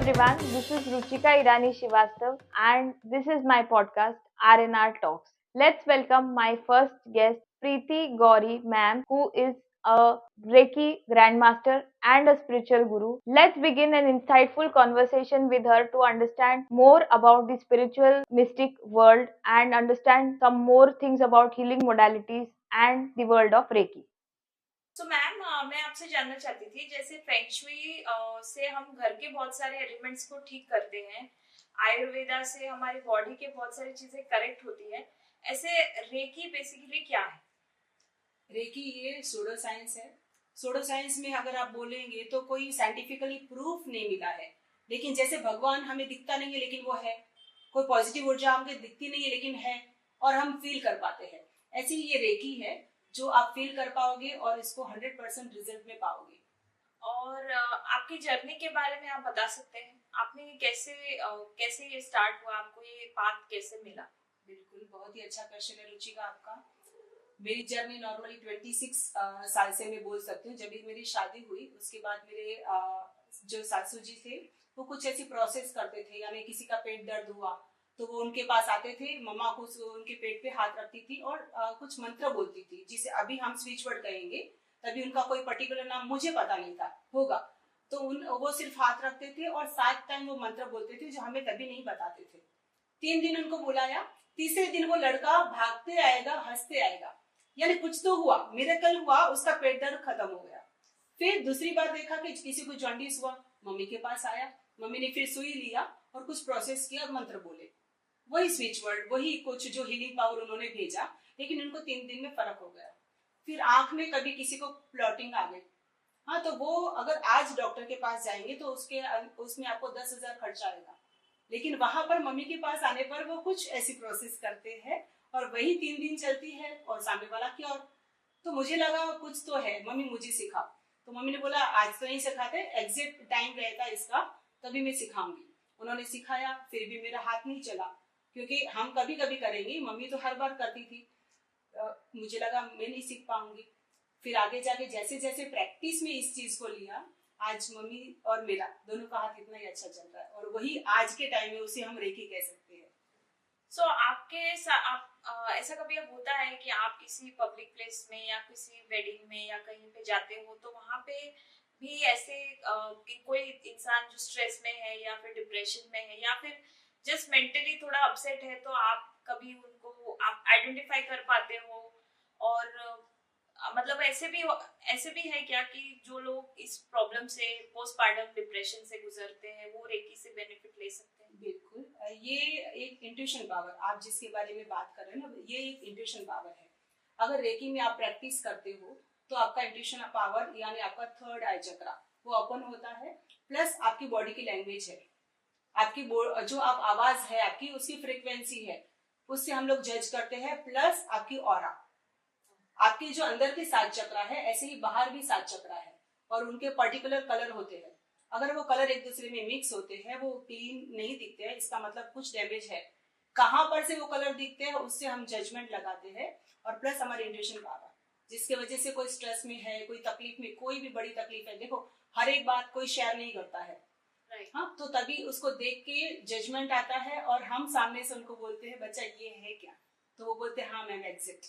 everyone, this is Ruchika Irani Shivastav and this is my podcast RNR Talks. Let's welcome my first guest Preeti Gauri ma'am who is a Reiki grandmaster and a spiritual guru. Let's begin an insightful conversation with her to understand more about the spiritual mystic world and understand some more things about healing modalities and the world of Reiki. तो ma'am मैं आपसे जानना चाहती थी जैसे feng shui से हम घर के बहुत सारे एलिमेंट्स को ठीक करते हैं, आयुर्वेदा से हमारी बॉडी के बहुत सारी चीजें करेक्ट होती है, ऐसे रेकी बेसिकली क्या है? रेकी ये सोडो साइंस है। सोडो साइंस में अगर आप बोलेंगे तो कोई साइंटिफिकली प्रूफ नहीं मिला है, लेकिन जैसे भगवान हमें दिखता नहीं है लेकिन वो है, कोई पॉजिटिव ऊर्जा हमें दिखती नहीं है लेकिन है और हम फील कर पाते हैं, ऐसी ये रेकी है जो आप फील कर पाओगे और इसको 100% रिजल्ट में पाओगे। और आपकी जर्नी के बारे में आप बता सकते हैं, आपने कैसे ये स्टार्ट हुआ, आपको ये पाथ कैसे मिला? बिल्कुल, बहुत ही अच्छा क्वेश्चन है रुचिका आपका। मेरी जर्नी नॉर्मली 26 साल से मैं बोल सकती हूँ। जब भी मेरी शादी हुई उसके बाद मेरे जो सासू जी थे वो कुछ ऐसी प्रोसेस करते थे, यानी किसी का पेट दर्द हुआ तो वो उनके पास आते थे, मम्मा को उनके पेट पे हाथ रखती थी और कुछ मंत्र बोलती थी जिसे अभी हम स्विच वर्ड कहेंगे, तभी उनका कोई पर्टिकुलर नाम मुझे पता नहीं था होगा, तो वो सिर्फ हाथ रखते थे और 7 टाइम वो मंत्र बोलते थे जो हमें तभी नहीं बताते थे। 3 दिन उनको बुलाया, तीसरे दिन वो लड़का भागते आएगा, हंसते आएगा, यानी कुछ तो हुआ, मिरेकल हुआ, उसका पेट दर्द खत्म हो गया। फिर दूसरी बार देखा कि किसी को जॉन्डिस हुआ, मम्मी के पास आया, मम्मी ने फिर सुई लिया और कुछ प्रोसेस किया और मंत्र बोले, वही स्विच वर्ड, वही कुछ जो हीलिंग पावर उन्होंने भेजा, लेकिन उनको 3 दिन में फर्क हो गया। फिर आंख में कभी किसी को प्लॉटिंग आ गई, हाँ, तो वो अगर आज डॉक्टर के पास जाएंगे तो उसमें आपको 10,000 खर्चा आएगा, लेकिन वहां पर मम्मी के पास आने पर वो कुछ ऐसी प्रोसेस करते हैं और वही 3 दिन चलती है और सामने वाला क्योर। तो मुझे लगा कुछ तो है, मम्मी मुझे सिखा, तो मम्मी ने बोला आज तो नहीं सिखाते, एग्जैक्ट टाइम रहता है इसका तभी मैं सिखाऊंगी। उन्होंने सिखाया, फिर भी मेरा हाथ नहीं चला, क्योंकि हम कभी कभी करेंगे, मम्मी तो हर बार करती थी। मुझे लगा मैं नहीं सीख पाऊंगी। फिर आगे जाके जैसे जैसे प्रैक्टिस में इस चीज को लिया, आज मम्मी और मेरा दोनों का हाथ इतना ही अच्छा चल रहा है और वही आज के टाइम में उसे हम रेकी कह सकते हैं। सो ऐसा कभी अब होता है कि आप किसी पब्लिक प्लेस में या किसी वेडिंग में या कहीं पे जाते हो तो वहां पे भी ऐसे कि कोई इंसान जो स्ट्रेस में है या फिर डिप्रेशन में है या फिर जस्ट मेंटली थोड़ा अपसेट है, तो आप कभी उनको आप आइडेंटिफाई कर पाते हो? और मतलब ऐसे भी है क्या कि जो लोग इस प्रॉब्लम से, पोस्टपार्टम डिप्रेशन से गुजरते हैं, वो रेकी से बेनिफिट ले सकते हैं? बिल्कुल, ये एक इंट्यूशन पावर आप जिसके बारे में बात कर रहे हैं ना, ये एक इंट्यूशन पावर है। अगर रेकी में आप प्रैक्टिस करते हो तो आपका इंट्यूशन पावर यानी आपका थर्ड आई चक्रा वो ओपन होता है, प्लस आपकी बॉडी की लैंग्वेज है, आपकी जो आप आवाज है आपकी, उसकी फ्रीक्वेंसी है, उससे हम लोग जज करते हैं, प्लस आपकी ऑरा, आपके जो अंदर के 7 चक्रा है ऐसे ही बाहर भी 7 चक्रा है और उनके पर्टिकुलर कलर होते हैं। अगर वो कलर एक दूसरे में मिक्स होते हैं, वो क्लीन नहीं दिखते हैं, इसका मतलब कुछ डैमेज है। कहां पर से वो कलर दिखते हैं उससे हम जजमेंट लगाते हैं, और प्लस हमारी इंट्यूशन पावर, जिसके वजह से कोई स्ट्रेस में है, कोई तकलीफ में, कोई भी बड़ी तकलीफ है, देखो हर एक बात कोई शेयर नहीं करता है, हाँ, तो तभी उसको देख के जजमेंट आता है और हम सामने से उनको बोलते हैं बच्चा ये है क्या, तो वो बोलते हैं हाँ मैम एग्जैक्ट।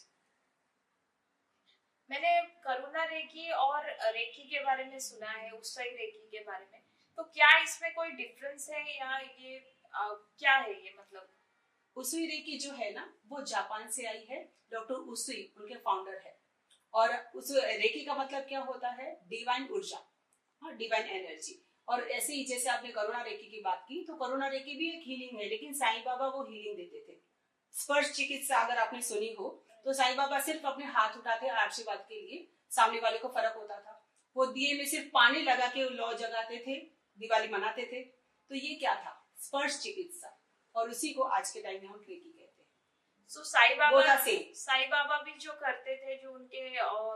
मैंने करुणा रेकी और रेकी के बारे में सुना है, उसई रेकी के बारे में, तो क्या इसमें कोई डिफरेंस है या ये क्या है ये मतलब? उसुई रेकी जो है ना वो जापान से आई है, डॉक्टर उसुई उनके फाउंडर है। और उस रेकी का मतलब क्या होता है? डिवाइन ऊर्जा, हाँ, डिवाइन एनर्जी। और ऐसे ही जैसे आपने करुणा रेकी की बात की, तो करुणा रेकी भी एक हीलिंग है, लेकिन साईं बाबा वो हीलिंग देते थे। स्पर्श चिकित्सा अगर आपने सुनी हो तो साईं बाबा सिर्फ अपने हाथ उठाते आशीर्वाद के लिए, सामने वाले को फर्क होता था। वो दिए में सिर्फ पानी लगा के लौ जगाते थे, दिवाली मनाते थे। तो ये क्या था? स्पर्श चिकित्सा, और उसी को आज के टाइम में हम रेकी कहते हैं। सो साईं बाबा भी जो करते थे, जो उनके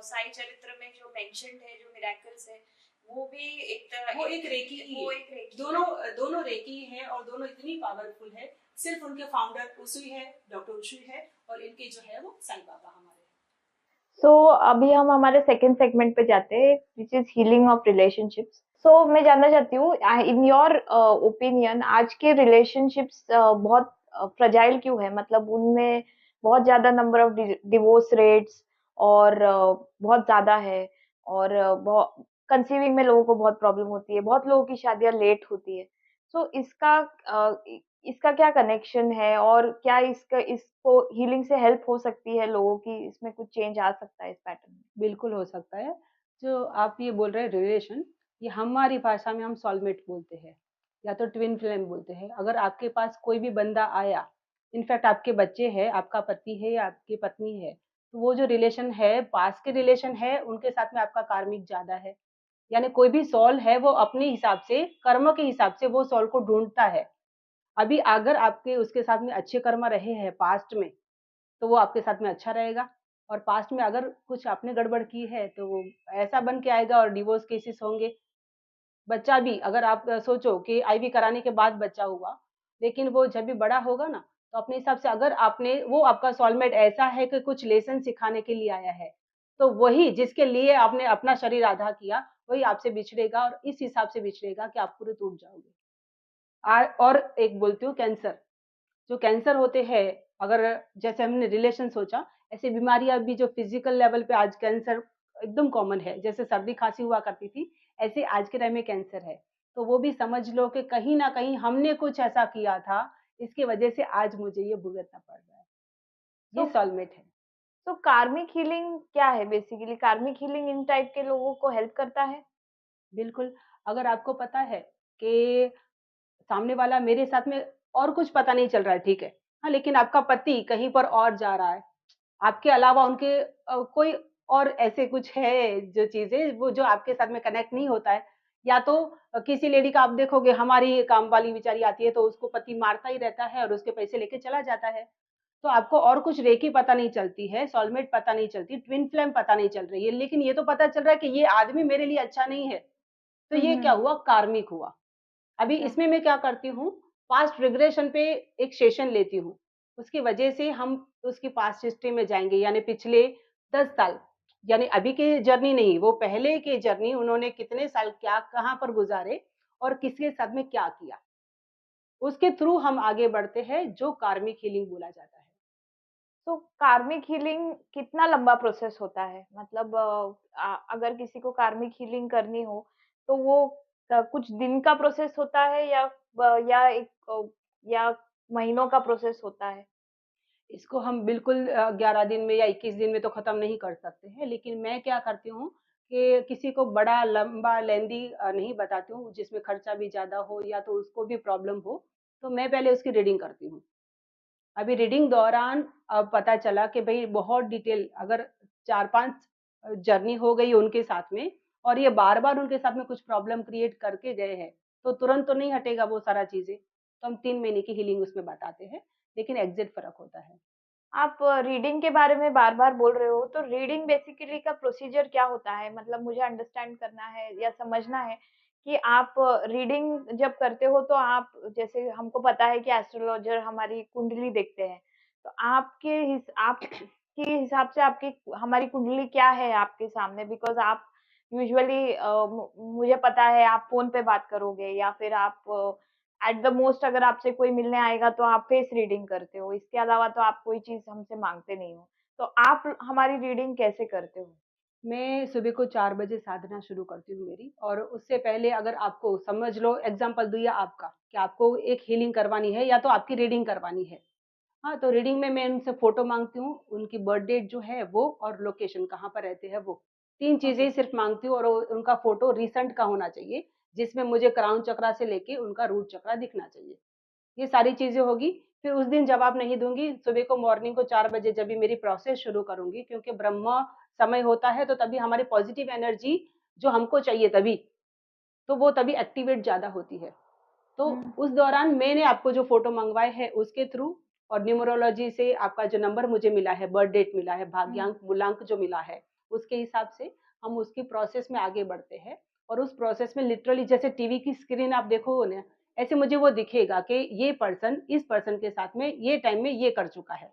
साईं चरित्र में जो मेंशन्ड है, जो मिरेकल्स है, वो भी एक रेकी ही है। दोनों रेकी है और दोनों इतनी पावरफुल है। सिर्फ उनके फाउंडर उसुई है, डॉक्टर उसुई है, और इनके जो है वो साईं बाबा हमारे। सो अभी हम हमारे सेकंड सेगमेंट पे जाते हैं, which is healing of relationships. मैं जानना चाहती हूँ, इन योर ओपिनियन आज के रिलेशनशिप्स बहुत फ्रजाइल क्यों है? मतलब उनमें बहुत ज्यादा नंबर ऑफ डिवोर्स रेट्स और बहुत ज्यादा है, और बहुत कंसीविंग में लोगों को बहुत प्रॉब्लम होती है, बहुत लोगों की शादियां लेट होती है। इसका इसका क्या कनेक्शन है, और क्या इसको हीलिंग से हेल्प हो सकती है लोगों की? इसमें कुछ चेंज आ सकता है इस पैटर्न में? बिल्कुल हो सकता है। जो आप ये बोल रहे हैं रिलेशन, ये हमारी भाषा में हम सोलमेट बोलते हैं या तो ट्विन फ्लेम बोलते हैं। अगर आपके पास कोई भी बंदा आया, इनफैक्ट आपके बच्चे हैं, आपका पति है या आपकी पत्नी है, तो वो जो रिलेशन है, पास के रिलेशन है, उनके साथ में आपका कार्मिक ज़्यादा है। यानी कोई भी सोल है, वो अपने हिसाब से, कर्म के हिसाब से वो सोल को ढूँढता है। अभी अगर आपके उसके साथ में अच्छे कर्म रहे हैं पास्ट में, तो वो आपके साथ में अच्छा रहेगा। और पास्ट में अगर कुछ आपने गड़बड़ की है तो वो ऐसा बन के आएगा और डिवोर्स केसेस होंगे। बच्चा भी अगर आप सोचो कि आईवी कराने के बाद बच्चा हुआ, लेकिन वो जब भी बड़ा होगा ना, तो अपने हिसाब से अगर आपने वो आपका सोलमेट ऐसा है कि कुछ लेसन सिखाने के लिए आया है, तो वही जिसके लिए आपने अपना शरीर आधा किया, वही आपसे बिछड़ेगा और इस हिसाब से बिछड़ेगा कि आप पूरे टूट जाओगे। और एक बोलती हूँ कैंसर, जो कैंसर होते हैं, अगर जैसे हमने रिलेशन सोचा, ऐसी बीमारियां भी जो फिजिकल लेवल पे आज कैंसर एकदम कॉमन है, जैसे सर्दी खांसी हुआ करती थी, ऐसे आज के टाइम में कैंसर है। तो वो भी समझ लो कि कहीं ना कहीं हमने कुछ ऐसा किया था, इसकी वजह से आज मुझे ये भुगतना पड़ रहा है। तो ये सॉलमेट है। कार्मिक हीलिंग क्या है? बेसिकली कार्मिक हीलिंग इन टाइप के लोगों को हेल्प करता है? बिल्कुल। अगर आपको पता है कि सामने वाला मेरे साथ में और कुछ पता नहीं चल रहा है, ठीक है, हाँ, लेकिन आपका पति कहीं पर और जा रहा है, आपके अलावा उनके कोई और ऐसे कुछ है जो चीज़ें वो जो आपके साथ में कनेक्ट नहीं होता है, या तो किसी लेडी का आप देखोगे, हमारी काम वाली बेचारी आती है तो उसको पति मारता ही रहता है और उसके पैसे लेके चला जाता है। तो आपको और कुछ रेकी पता नहीं चलती है, सोलमेट पता नहीं चलती, ट्विन फ्लेम पता नहीं चल रही है, लेकिन ये तो पता चल रहा है कि ये आदमी मेरे लिए अच्छा नहीं है। तो ये क्या हम्म। हुआ? कार्मिक हुआ। अभी अच्छा। इसमें मैं क्या करती हूँ, पास्ट रिग्रेशन पे एक सेशन लेती हूँ। उसकी वजह से हम उसकी पास्ट हिस्ट्री में जाएँगे, यानी पिछले 10 साल, यानी अभी की जर्नी नहीं, वो पहले की जर्नी, उन्होंने कितने साल क्या कहाँ पर गुज़ारे और किसके साथ में क्या किया। उसके थ्रू हम आगे बढ़ते हैं, जो कार्मिक हीलिंग बोला जाता है। कार्मिक हीलिंग कितना लंबा प्रोसेस होता है? मतलब अगर किसी को कार्मिक हीलिंग करनी हो, तो वो कुछ दिन का प्रोसेस होता है, या या महीनों का प्रोसेस होता है? इसको हम बिल्कुल 11 दिन में या 21 दिन में तो खत्म नहीं कर सकते हैं, लेकिन मैं क्या करती हूँ कि किसी को बड़ा लंबा लेंदी नहीं बताती हूँ, जिसमें खर्चा भी ज़्यादा हो या तो उसको भी प्रॉब्लम हो, तो मैं पहले उसकी रीडिंग करती हूँ। अभी रीडिंग दौरान पता चला कि भई बहुत डिटेल, अगर 4-5 जर्नी हो गई उनके साथ में और ये बार-बार उनके साथ में कुछ प्रॉब्लम क्रिएट करके गए हैं, तो तुरंत तो नहीं हटेगा वो सारा चीज़ें। तो हम 3 महीने की हीलिंग उसमें बताते हैं, लेकिन एग्ज़ैक्ट फ़र्क होता है। आप रीडिंग के बारे में बार-बार बोल रहे हो, तो रीडिंग बेसिकली का प्रोसीजर क्या होता है? मतलब मुझे अंडरस्टैंड करना है या समझना है कि आप रीडिंग जब करते हो, तो आप, जैसे हमको पता है कि एस्ट्रोलॉजर हमारी कुंडली देखते हैं, तो आपके हिसाब से आपकी हमारी कुंडली क्या है आपके सामने? बिकॉज़ आप यूजुअली मुझे पता है आप फ़ोन पे बात करोगे, या फिर आप एट द मोस्ट अगर आपसे कोई मिलने आएगा तो आप फेस रीडिंग करते हो, इसके अलावा तो आप कोई चीज़ हमसे माँगते नहीं हो। तो आप हमारी रीडिंग कैसे करते हो? मैं सुबह को 4 बजे साधना शुरू करती हूँ मेरी, और उससे पहले अगर आपको समझ लो एग्ज़ाम्पल दूँ या आपका, कि आपको एक हीलिंग करवानी है या तो आपकी रीडिंग करवानी है। हाँ, तो रीडिंग में मैं उनसे फ़ोटो माँगती हूँ, उनकी बर्थ डेट जो है वो और लोकेशन कहाँ पर रहते हैं वो। 3 चीज़ें ओके। ही सिर्फ़ माँगती हूँ, और उनका फ़ोटो रिसेंट का होना चाहिए, जिसमें मुझे क्राउन चक्रा से लेके उनका रूट चक्रा दिखना चाहिए। ये सारी चीज़ें होगी, फिर उस दिन जवाब नहीं दूँगी, सुबह को मॉर्निंग को 4 बजे जब भी मेरी प्रोसेस शुरू करूँगी, क्योंकि ब्रह्म समय होता है, तो तभी हमारी पॉज़िटिव एनर्जी जो हमको चाहिए तभी, तो वो तभी एक्टिवेट ज़्यादा होती है। तो हुँ, उस दौरान मैंने आपको जो फ़ोटो मँगवाए हैं उसके थ्रू, और न्यूमरोलॉजी से आपका जो नंबर मुझे मिला है, बर्थ डेट मिला है, हुँ। भाग्यांक, मूलांक जो मिला है, उसके हिसाब से हम उसकी प्रोसेस में आगे बढ़ते हैं। और उस प्रोसेस में लिटरली जैसे टीवी की स्क्रीन आप देखोगे ना, ऐसे मुझे वो दिखेगा कि ये पर्सन इस पर्सन के साथ में ये टाइम में ये कर चुका है।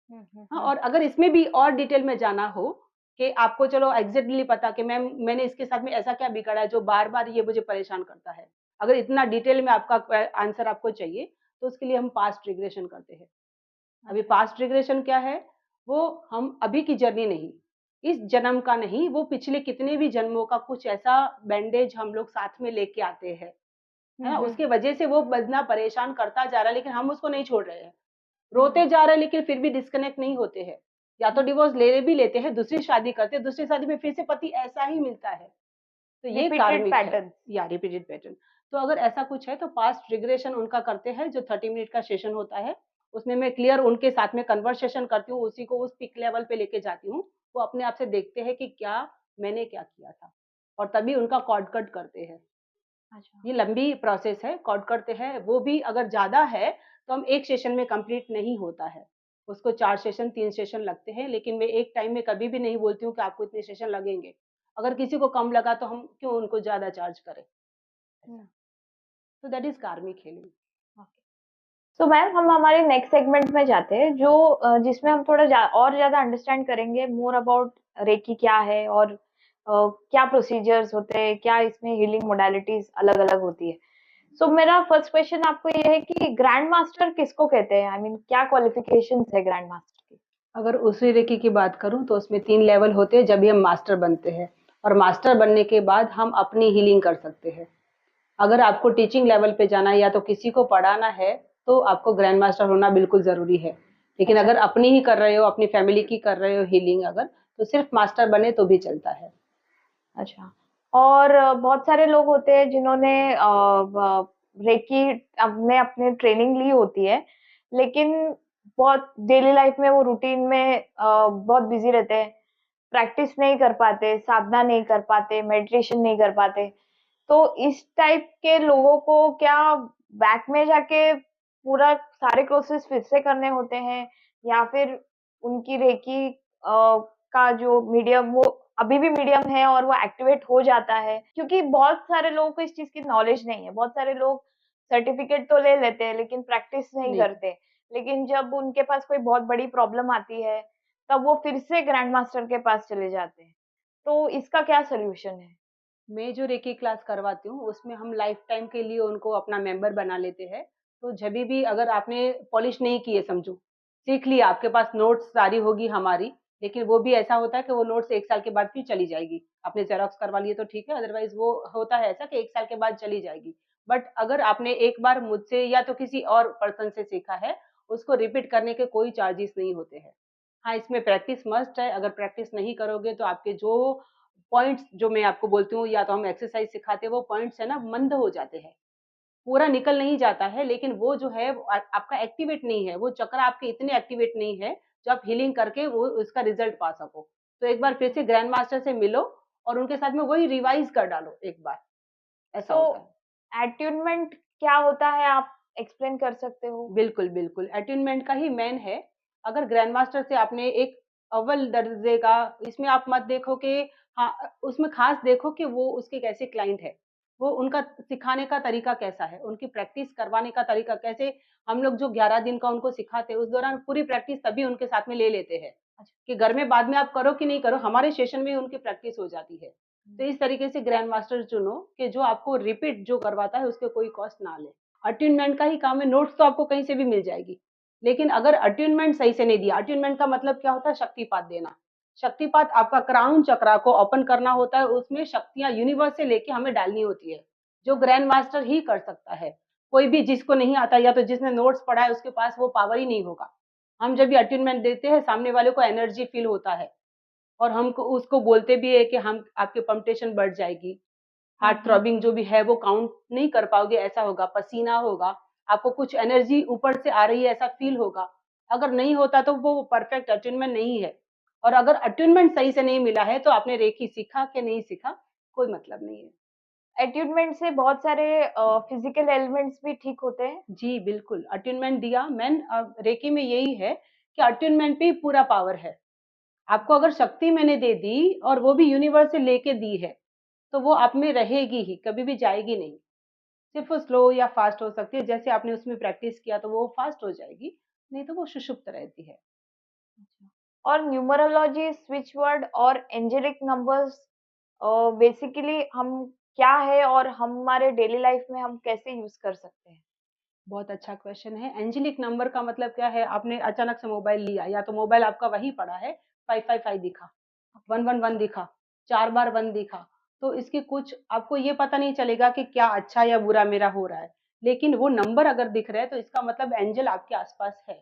हुँ, हुँ, हाँ, हुँ। और अगर इसमें भी और डिटेल में जाना हो, कि आपको चलो एग्जैक्टली पता कि मैंने इसके साथ में ऐसा क्या बिगाड़ा है जो बार बार ये मुझे परेशान करता है। अगर इतना डिटेल में आपका आंसर आपको चाहिए तो उसके लिए हम पास्ट रिग्रेशन करते हैं। अभी अच्छा। पास्ट रिग्रेशन क्या है? वो हम अभी की जर्नी नहीं, इस जन्म का नहीं, वो पिछले कितने भी जन्मों का कुछ ऐसा बैंडेज हम लोग साथ में लेके आते हैं, है ना? हम्म। उसकी वजह से वो बंदा परेशान करता जा रहा है लेकिन हम उसको नहीं छोड़ रहे हैं। हम्म। रोते जा रहे हैं लेकिन फिर भी डिस्कनेक्ट नहीं होते हैं। या तो डिवोर्स ले भी लेते हैं, दूसरी शादी करते हैं, दूसरी शादी में फिर से पति ऐसा ही मिलता है। तो ये रिपीटेड कार्मिक है, पैटर्न। या रिपीटेड पैटर्न। तो अगर ऐसा कुछ है तो पास्ट रिग्रेशन उनका करते हैं जो 30 मिनट का सेशन होता है। उसमें मैं क्लियर उनके साथ में कन्वर्सेशन करती हूँ, उसी को उस पीक लेवल पे लेके जाती हूँ। वो अपने आप से देखते हैं कि क्या मैंने क्या किया था और तभी उनका कॉर्ड कट करते हैं। अच्छा। ये लंबी प्रोसेस है, कॉर्ड करते हैं, वो भी अगर ज़्यादा है तो हम एक सेशन में कंप्लीट नहीं होता है। उसको 4 सेशन 3 सेशन लगते हैं, लेकिन मैं एक टाइम में कभी भी नहीं बोलती हूँ कि आपको इतने सेशन लगेंगे। अगर किसी को कम लगा तो हम क्यों उनको ज़्यादा चार्ज करें? ऐसा। तो दैट इज़ कार्मिक हीलिंग। सो मैम, हम हमारे नेक्स्ट सेगमेंट में जाते हैं जो जिसमें हम थोड़ा और ज्यादा अंडरस्टैंड करेंगे मोर अबाउट रेकी क्या है और क्या प्रोसीजर्स होते हैं, क्या इसमें हीलिंग मोडालिटीज अलग अलग होती है। सो मेरा फर्स्ट क्वेश्चन आपको ये है कि ग्रैंड मास्टर किसको कहते हैं? आई मीन क्या क्वालिफिकेशंस है ग्रैंड मास्टर की? अगर उसी रेकी की बात करूँ तो उसमें 3 लेवल होते हैं जब भी हम मास्टर बनते हैं और मास्टर बनने के बाद हम अपनी हीलिंग कर सकते हैं। अगर आपको टीचिंग लेवल पे जाना है या तो किसी को पढ़ाना है तो आपको ग्रैंड मास्टर होना बिल्कुल ज़रूरी है। लेकिन अच्छा। अगर अपनी ही कर रहे हो, अपनी फैमिली की कर रहे हो हीलिंग अगर, तो सिर्फ मास्टर बने तो भी चलता है। अच्छा। और बहुत सारे लोग होते हैं जिन्होंने रेकी अपने अपने ट्रेनिंग ली होती है, लेकिन बहुत डेली लाइफ में वो रूटीन में बहुत बिजी रहते हैं, प्रैक्टिस नहीं कर पाते, साधना नहीं कर पाते, मेडिटेशन नहीं कर पाते। तो इस टाइप के लोगों को क्या बैक में जाके पूरा सारे कोर्सेज फिर से करने होते हैं, या फिर उनकी रेकी का जो मीडियम वो अभी भी मीडियम है और वो एक्टिवेट हो जाता है? क्योंकि बहुत सारे लोगों को इस चीज की नॉलेज नहीं है। बहुत सारे लोग सर्टिफिकेट तो ले लेते हैं लेकिन प्रैक्टिस नहीं नहीं कर करते। लेकिन जब उनके पास कोई बहुत बड़ी प्रॉब्लम आती है तब वो फिर से ग्रैंड मास्टर के पास चले जाते हैं। तो इसका क्या सोल्यूशन है? मैं जो रेकी क्लास करवाती हूँ उसमें हम लाइफ टाइम के लिए उनको अपना मेंबर बना लेते हैं। तो जभी भी अगर आपने पॉलिश नहीं की है समझो, सीख लिया, आपके पास नोट्स सारी होगी हमारी, लेकिन वो भी ऐसा होता है कि वो नोट्स 1 साल के बाद फिर चली जाएगी। आपने ज़ेरॉक्स करवा लिए तो ठीक है, अदरवाइज़ वो होता है ऐसा कि 1 साल के बाद चली जाएगी। बट अगर आपने एक बार मुझसे या तो किसी और पर्सन से सीखा है, उसको रिपीट करने के कोई चार्जेस नहीं होते हैं। हाँ, इसमें प्रैक्टिस मस्ट है, अगर प्रैक्टिस नहीं करोगे तो आपके जो पॉइंट्स जो मैं आपको बोलती हूँ या तो हम एक्सरसाइज सिखाते हैं वो पॉइंट्स है ना मंद हो जाते हैं, पूरा निकल नहीं जाता है, लेकिन वो जो है वो आपका एक्टिवेट नहीं है, वो चक्र आपके इतने एक्टिवेट नहीं है जो आप हीलिंग करके वो उसका रिजल्ट पा सको। तो एक बार फिर से ग्रैंड मास्टर से मिलो और उनके साथ में वही रिवाइज कर डालो एक बार, ऐसा सो होता है। एट्यूनमेंट क्या होता है, आप एक्सप्लेन कर सकते हो? बिल्कुल, बिल्कुल। अटेन्मेंट का ही मेन है। अगर ग्रैंड मास्टर से आपने एक अव्वल दर्जे का, इसमें आप मत देखो कि हाँ, उसमें ख़ास देखो कि वो उसके कैसे क्लाइंट है। वो उनका सिखाने का तरीका कैसा है, उनकी प्रैक्टिस करवाने का तरीका कैसे, हम लोग जो 11 दिन का उनको सिखाते हैं, उस दौरान पूरी प्रैक्टिस तभी उनके साथ में ले लेते हैं। कि घर में बाद में आप करो कि नहीं करो, हमारे सेशन में ही उनकी प्रैक्टिस हो जाती है। तो इस तरीके से ग्रैंड मास्टर चुनो कि जो आपको रिपीट जो करवाता है, उसके कोई कॉस्ट ना ले। अटेन्मेंट का ही काम है, नोट्स तो आपको कहीं से भी मिल जाएगी। लेकिन अगर अटेन्मेंट सही से नहीं दिया, अटेन्मेंट का मतलब क्या होता है? शक्तिपात देना। शक्तिपात आपका क्राउन चक्रा को ओपन करना होता है, उसमें शक्तियाँ यूनिवर्स से लेके हमें डालनी होती है, जो ग्रैंड मास्टर ही कर सकता है। कोई भी जिसको नहीं आता या तो जिसने नोट्स पढ़ा है उसके पास वो पावर ही नहीं होगा। हम जब भी अटेन्मेंट देते हैं, सामने वाले को एनर्जी फील होता है और हमको उसको बोलते भी है कि हम आपकी पम्पटेशन बढ़ जाएगी, हार्ट हम्म। थ्रॉबिंग जो भी है वो काउंट नहीं कर पाओगे, ऐसा होगा, पसीना होगा, आपको कुछ एनर्जी ऊपर से आ रही है ऐसा फील होगा। अगर नहीं होता तो वो परफेक्ट अटेन्मेंट नहीं है। और अगर अटेन्मेंट सही से नहीं मिला है तो आपने रेकी सीखा कि नहीं सीखा, कोई मतलब नहीं है। एट्यूनमेंट से बहुत सारे फिजिकल एलिमेंट्स भी ठीक होते हैं। जी बिल्कुल, अटेन्मेंट दिया मेन रेकी में यही है कि अटेन्मेंट पे ही पूरा पावर है। आपको अगर शक्ति मैंने दे दी और वो भी यूनिवर्स से लेके दी है, तो वो आप में रहेगी ही, कभी भी जाएगी नहीं। सिर्फ वो स्लो या फास्ट हो सकती है, जैसे आपने उसमें प्रैक्टिस किया तो वो फास्ट हो जाएगी, नहीं तो वो सुषुप्त रहती है। और न्यूमरोलॉजी, स्विच वर्ड और एंजेलिक नंबर्स बेसिकली हम क्या है और हमारे डेली लाइफ में हम कैसे यूज कर सकते हैं? बहुत अच्छा क्वेश्चन है। एंजेलिक नंबर का मतलब क्या है? आपने अचानक से मोबाइल लिया, या तो मोबाइल आपका वही पड़ा है, 555 दिखा, 111 दिखा, 4 बार 1 दिखा, तो इसकी कुछ आपको ये पता नहीं चलेगा कि क्या अच्छा या बुरा मेरा हो रहा है। लेकिन वो नंबर अगर दिख रहा है तो इसका मतलब एंजल आपके आस-पास है।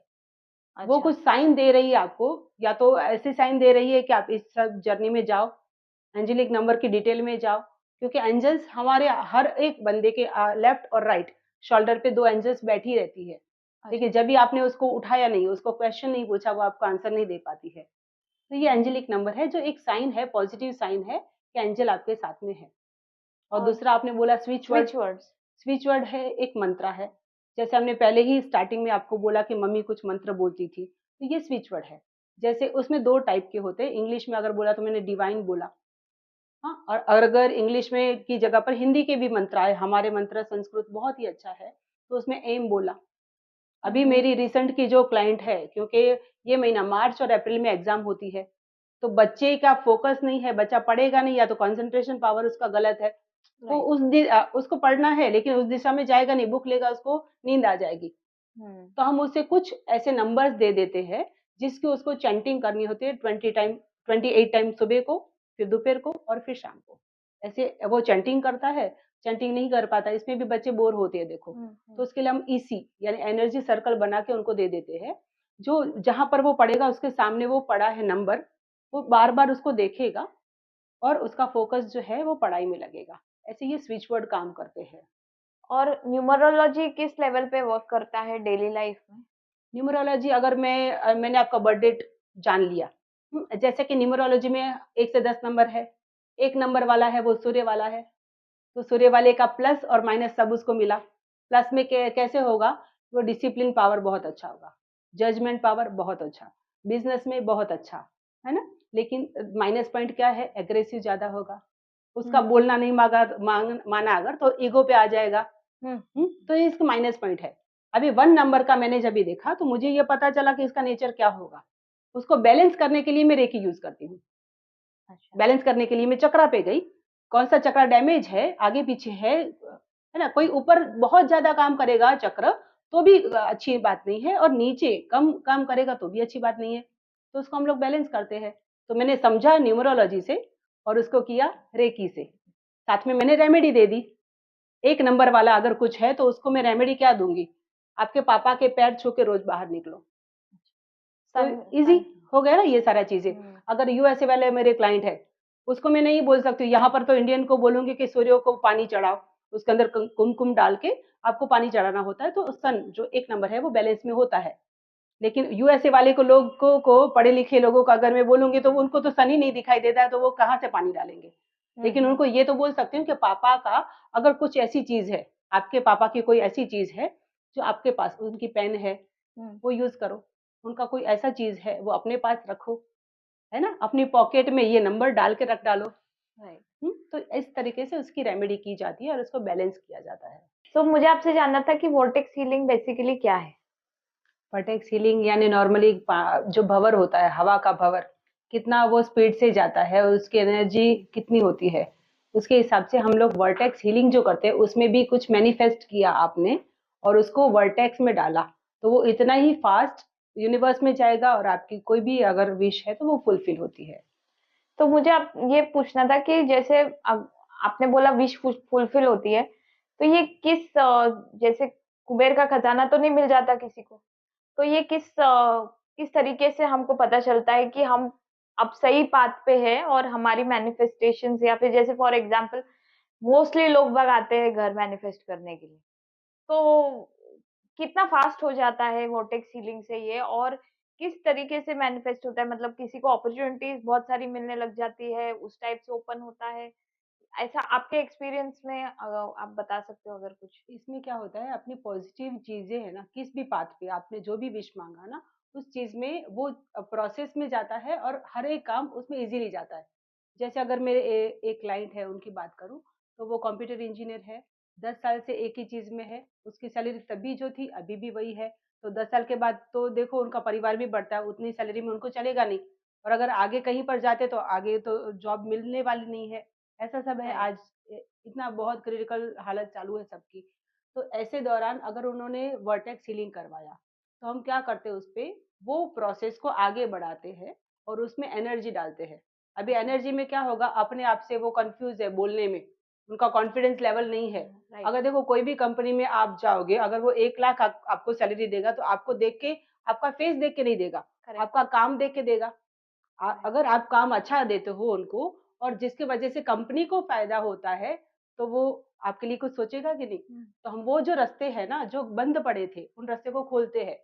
वो अच्छा। कुछ साइन दे रही है आपको, या तो ऐसे साइन दे रही है कि आप इस सब जर्नी में जाओ, एंजेलिक नंबर की डिटेल में जाओ, क्योंकि एंजल्स हमारे हर एक बंदे के लेफ्ट और राइट शोल्डर पे 2 एंजल्स बैठी रहती है। अच्छा। लेकिन जब भी आपने उसको उठाया नहीं, उसको क्वेश्चन नहीं पूछा, वो आपको आंसर नहीं दे पाती है। तो ये एंजेलिक नंबर है, जो एक साइन है, पॉजिटिव साइन है कि एंजल आपके साथ में है। और और दूसरा आपने बोला switch word. Switch words. Switch word है, एक मंत्र है। जैसे हमने पहले ही स्टार्टिंग में आपको बोला कि मम्मी कुछ मंत्र बोलती थी, तो ये स्विच वर्ड है। जैसे उसमें 2 टाइप के होते हैं। इंग्लिश में अगर बोला तो मैंने डिवाइन बोला, हाँ, और अगर इंग्लिश में की जगह पर हिंदी के भी मंत्र आए, हमारे मंत्र संस्कृत बहुत ही अच्छा है, तो उसमें एम बोला। अभी मेरी रिसेंट की जो क्लाइंट है, क्योंकि ये महीना मार्च और अप्रैल में एग्जाम होती है, तो बच्चे का फोकस नहीं है, बच्चा पढ़ेगा नहीं, या तो कंसंट्रेशन पावर उसका गलत है, वो राइट। उसको पढ़ना है लेकिन उस दिशा में जाएगा नहीं, बुक लेगा उसको नींद आ जाएगी। हम्म। तो हम उसे कुछ ऐसे नंबर्स दे देते हैं जिसकी उसको चैंटिंग करनी होती है 28 टाइम सुबह को, फिर दोपहर को और फिर शाम को। ऐसे वो चैंटिंग करता है, चैंटिंग नहीं कर पाता, इसमें भी बच्चे बोर होते हैं देखो। तो उसके लिए हम ईसी यानी एनर्जी सर्कल बना के उनको दे देते हैं, जो जहां पर वो पढ़ेगा उसके सामने वो पड़ा है नंबर, वो बार बार उसको देखेगा और उसका फोकस जो है वो पढ़ाई में लगेगा। ऐसे ये स्विच वर्ड काम करते हैं। और न्यूमरोलॉजी किस लेवल पे वर्क करता है डेली लाइफ में? न्यूमरोलॉजी अगर मैंने आपका बर्थ डेट जान लिया, जैसे कि न्यूमरोलॉजी में 1 से 10 नंबर है, 1 नंबर वाला है वो सूर्य वाला है, तो सूर्य वाले का प्लस और माइनस सब उसको मिला। प्लस में कैसे होगा? वो डिसिप्लिन पावर बहुत अच्छा होगा, जजमेंट पावर बहुत अच्छा, बिजनेस में बहुत अच्छा, है ना? लेकिन माइनस पॉइंट क्या है? एग्रेसिव ज्यादा होगा, उसका हम्म। बोलना नहीं माना अगर तो ईगो पे आ जाएगा। हम्म। तो ये इसका माइनस पॉइंट है। अभी 1 नंबर का मैंने जब भी देखा तो मुझे ये पता चला कि इसका नेचर क्या होगा। उसको बैलेंस करने के लिए मैं रेकी यूज़ करती हूँ। अच्छा। बैलेंस करने के लिए मैं चक्रा पे गई, कौन-सा चक्रा डैमेज है, आगे-पीछे है ना? कोई ऊपर बहुत ज़्यादा काम करेगा चक्र, तो भी अच्छी बात नहीं है, और नीचे कम काम करेगा तो भी अच्छी बात नहीं है। तो उसको हम लोग बैलेंस करते हैं। तो मैंने समझा न्यूमरोलॉजी से और उसको किया रेकी से। साथ में मैंने रेमेडी दे दी। 1 नंबर वाला अगर कुछ है तो उसको मैं रेमेडी क्या दूँगी? आपके पापा के पैर छू के रोज़ बाहर निकलो। तो सन ईज़ी सन। हो गया ना ये सारा चीज़ें। हम्म। अगर यूएसए वाले मेरे क्लाइंट है, उसको मैं नहीं बोल सकती हूँ, यहाँ पर तो इंडियन को बोलूँगी कि सूर्य को पानी चढ़ाओ, उसके अंदर कुमकुम डाल के आपको पानी चढ़ाना होता है, तो सन जो 1 नंबर है वो बैलेंस में होता है। लेकिन यूएसए वाले को लोगों को पढ़े लिखे लोगों को अगर मैं बोलूँगी तो उनको तो सन ही नहीं दिखाई देता है, तो वो कहाँ से पानी डालेंगे? लेकिन हम्म। उनको ये तो बोल सकती हूँ कि पापा का अगर कुछ ऐसी चीज़ है, आपके पापा की कोई ऐसी चीज़ है जो आपके पास, उनकी पेन है, हम्म। वो यूज़ करो। उनका कोई ऐसा चीज़ है वो अपने पास रखो, है ना? अपनी पॉकेट में ये नंबर डाल के रख डालो। राइट। तो इस तरीके से उसकी रेमेडी की जाती है और उसको बैलेंस किया जाता है। तो मुझे आपसे जानना था कि वोर्टेक्स हीलिंग बेसिकली क्या है? वर्टेक्स हीलिंग यानी नॉर्मली जो भंवर होता है, हवा का भंवर, कितना वो स्पीड से जाता है और उसकी एनर्जी कितनी होती है, उसके हिसाब से हम लोग वर्टेक्स हीलिंग जो करते हैं उसमें भी कुछ मैनिफेस्ट किया आपने और उसको वर्टेक्स में डाला, तो वो इतना ही फास्ट यूनिवर्स में जाएगा और आपकी कोई भी अगर विश है तो वो फुलफिल होती है। तो मुझे आप ये पूछना था कि जैसे अब आपने बोला विश फुलफिल होती है, तो ये जैसे कुबेर का खजाना तो नहीं मिल जाता किसी को, तो ये किस तरीके से हमको पता चलता है कि हम अब सही पाथ पे है और हमारी मैनिफेस्टेशंस, या फिर जैसे फॉर एग्जांपल मोस्टली लोग बाग आते हैं घर मैनिफेस्ट करने के लिए, तो कितना फास्ट हो जाता है वोर्टेक्स हीलिंग से ये, और किस तरीके से मैनिफेस्ट होता है? मतलब किसी को अपॉर्चुनिटीज बहुत सारी मिलने लग जाती है, उस टाइप से ओपन होता है, ऐसा आपके एक्सपीरियंस में आप बता सकते हो अगर कुछ? इसमें क्या होता है, अपनी पॉजिटिव चीजें है ना, किस भी पाथ पे आपने जो भी विश मांगा ना, उस चीज में वो प्रोसेस में जाता है और हर एक काम उसमें इजीली जाता है। जैसे अगर मेरे एक क्लाइंट है उनकी बात करूं, तो वो कंप्यूटर इंजीनियर है, 10 साल से एक ही चीज में है, उसकी सैलरी तभी जो थी अभी भी वही है, तो 10 साल के बाद तो देखो उनका परिवार भी बढ़ता है, उतनी सैलरी में उनको चलेगा नहीं। और अगर आगे कहीं पर जाते तो आगे तो जॉब मिलने वाली नहीं है। ऐसा सब है राइट। आज। इतना बहुत क्रिटिकल हालत चालू है सबकी। तो ऐसे दौरान अगर उन्होंने वर्टेक्स सीलिंग करवाया, तो हम क्या करते हैं उस पे, वो प्रोसेस को आगे बढ़ाते हैं और उसमें एनर्जी डालते हैं। अभी अच्छा। एनर्जी में क्या होगा, अपने आप से वो कन्फ्यूज़ है बोलने में, उनका कॉन्फिडेंस लेवल नहीं है। राइट। अगर देखो कोई भी कंपनी में आप जाओगे, अगर वो 1 लाख आपको सैलरी देगा, तो आपको देख के, आपका फेस देख के नहीं देगा, करेक्ट। आपका काम देख के देगा। करेक्ट। अगर आप काम अच्छा देते हो उनको और जिसकी वजह से कंपनी को फ़ायदा होता है, तो वो आपके लिए कुछ सोचेगा कि नहीं? तो हम वो जो रास्ते हैं ना, जो बंद पड़े थे, उन रास्ते को खोलते हैं।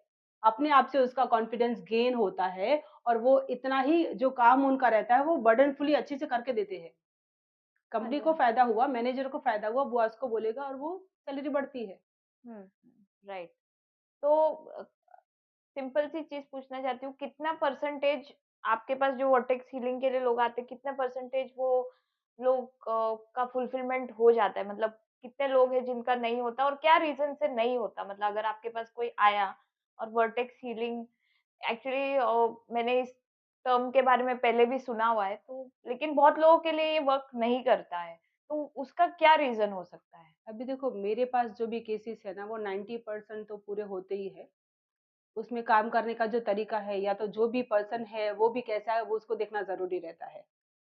अपने आप से उसका कॉन्फिडेंस गेन होता है और वो इतना ही जो काम उनका रहता है, वो बर्डनफुली अच्छे से करके देते हैं। कंपनी को अच्छा। फ़ायदा हुआ, मैनेजर को फ़ायदा हुआ, बॉस को बोलेगा और वो सैलरी बढ़ती है। राइट। तो सिंपल सी चीज पूछना चाहती हूँ, कितना परसेंटेज आपके पास जो वर्टेक्स हीलिंग के लिए लोग आते हैं, कितना परसेंटेज वो लोग का फुलफिलमेंट हो जाता है? मतलब कितने लोग हैं जिनका नहीं होता और क्या रीजन से नहीं होता? मतलब अगर आपके पास कोई आया और वर्टेक्स हीलिंग, एक्चुअली मैंने इस टर्म के बारे में पहले भी सुना हुआ है, तो लेकिन बहुत लोगों के लिए ये वर्क नहीं करता है, तो उसका क्या रीजन हो सकता है? अभी देखो मेरे पास जो भी केसेस है ना, वो 90% तो पूरे होते ही है। उसमें काम करने का जो तरीका है या तो जो भी पर्सन है वो भी कैसा है, वो उसको देखना ज़रूरी रहता है।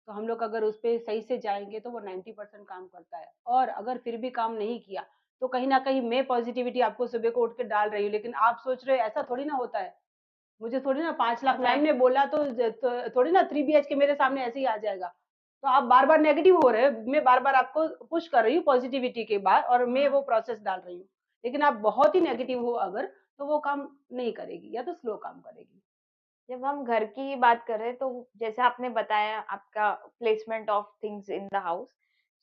तो हम लोग अगर उस पे सही से जाएँगे तो वो 90% काम करता है। और अगर फिर भी काम नहीं किया, तो कहीं न कहीं मैं पॉज़िटिविटी आपको सुबह को उठ के डाल रही हूँ, लेकिन आप सोच रहे हो ऐसा थोड़ी ना होता है। मुझे थोड़ी ना 5 लाख अच्छा। मैम ने बोला तो थोड़ी ना 3 बीएचके मेरे सामने ऐसे ही आ जाएगा। तो आप बार-बार नेगेटिव हो रहे हो, मैं बार-बार आपको पुश कर रही हूँ पॉज़िटिविटी के बार और मैं वो हाँ। प्रोसेस डाल रही हूँ। लेकिन आप बहुत ही नेगेटिव हो अगर, तो वो काम नहीं करेगी या तो स्लो काम करेगी। जब हम घर की ही बात करें तो जैसे आपने बताया आपका placement of things in the house,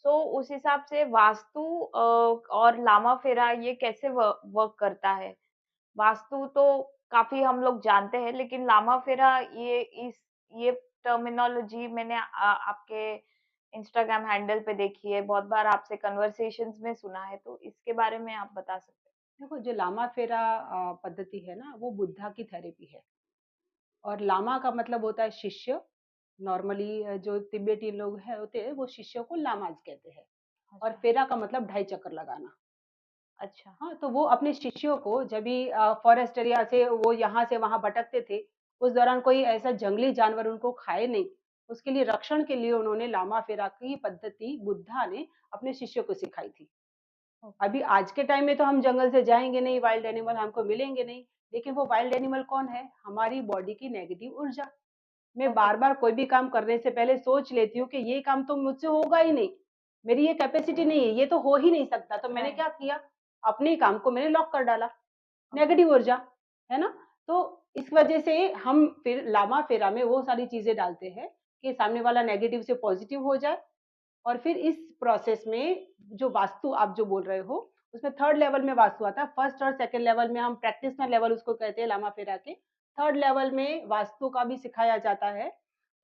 so उस हिसाब से वास्तु और लामा फेरा ये कैसे वर्क करता है? वास्तु तो काफी हम लोग जानते हैं, लेकिन लामा फेरा ये टर्मिनोलॉजी मैंने आपके इंस्टाग्राम हैंडल पे देखी है, बहुत बार आपसे कन्वर्सेशंस में सुना है, तो इसके बारे में आप बता सकते देखो जो लामा फेरा पद्धति है ना, वो बुद्धा की थेरेपी है और लामा का मतलब होता है शिष्य। नॉर्मली जो तिब्बती लोग हैं होते हैं, वो शिष्यों को लामाज कहते हैं। हैं? और अच्छा। फेरा का मतलब ढाई चक्कर लगाना। अच्छा। हाँ, तो वो अपने शिष्यों को जब भी फॉरेस्ट एरिया से वो यहाँ से वहाँ भटकते थे, उस दौरान कोई ऐसा जंगली जानवर उनको खाए नहीं, उसके लिए रक्षण के लिए उन्होंने लामा फेरा की पद्धति बुद्धा ने अपने शिष्यों को सिखाई थी। ओके। अभी आज के टाइम में तो हम जंगल से जाएँगे नहीं, वाइल्ड एनिमल हमको मिलेंगे नहीं, लेकिन वो वाइल्ड एनिमल कौन है? हमारी बॉडी की नेगेटिव ऊर्जा। मैं ओके। बार-बार कोई भी काम करने से पहले सोच लेती हूँ कि ये काम तो मुझसे होगा ही नहीं, मेरी ये कैपेसिटी नहीं है, ये तो हो ही नहीं सकता। तो मैंने राइट। क्या किया, अपने ही काम को मैंने लॉक कर डाला, ओके। नेगेटिव ऊर्जा, है ना? तो इस वजह से हम फिर लामा-फेरा में वो सारी चीज़ें डालते हैं कि सामने वाला नेगेटिव से पॉज़िटिव हो जाए और फिर इस प्रोसेस में जो वास्तु आप जो बोल रहे हो, उसमें 3rd लेवल में वास्तु आता है। 1st और 2nd लेवल में हम प्रैक्टिशनर लेवल उसको कहते हैं लामा-फेरा के। 3rd लेवल में वास्तु का भी सिखाया जाता है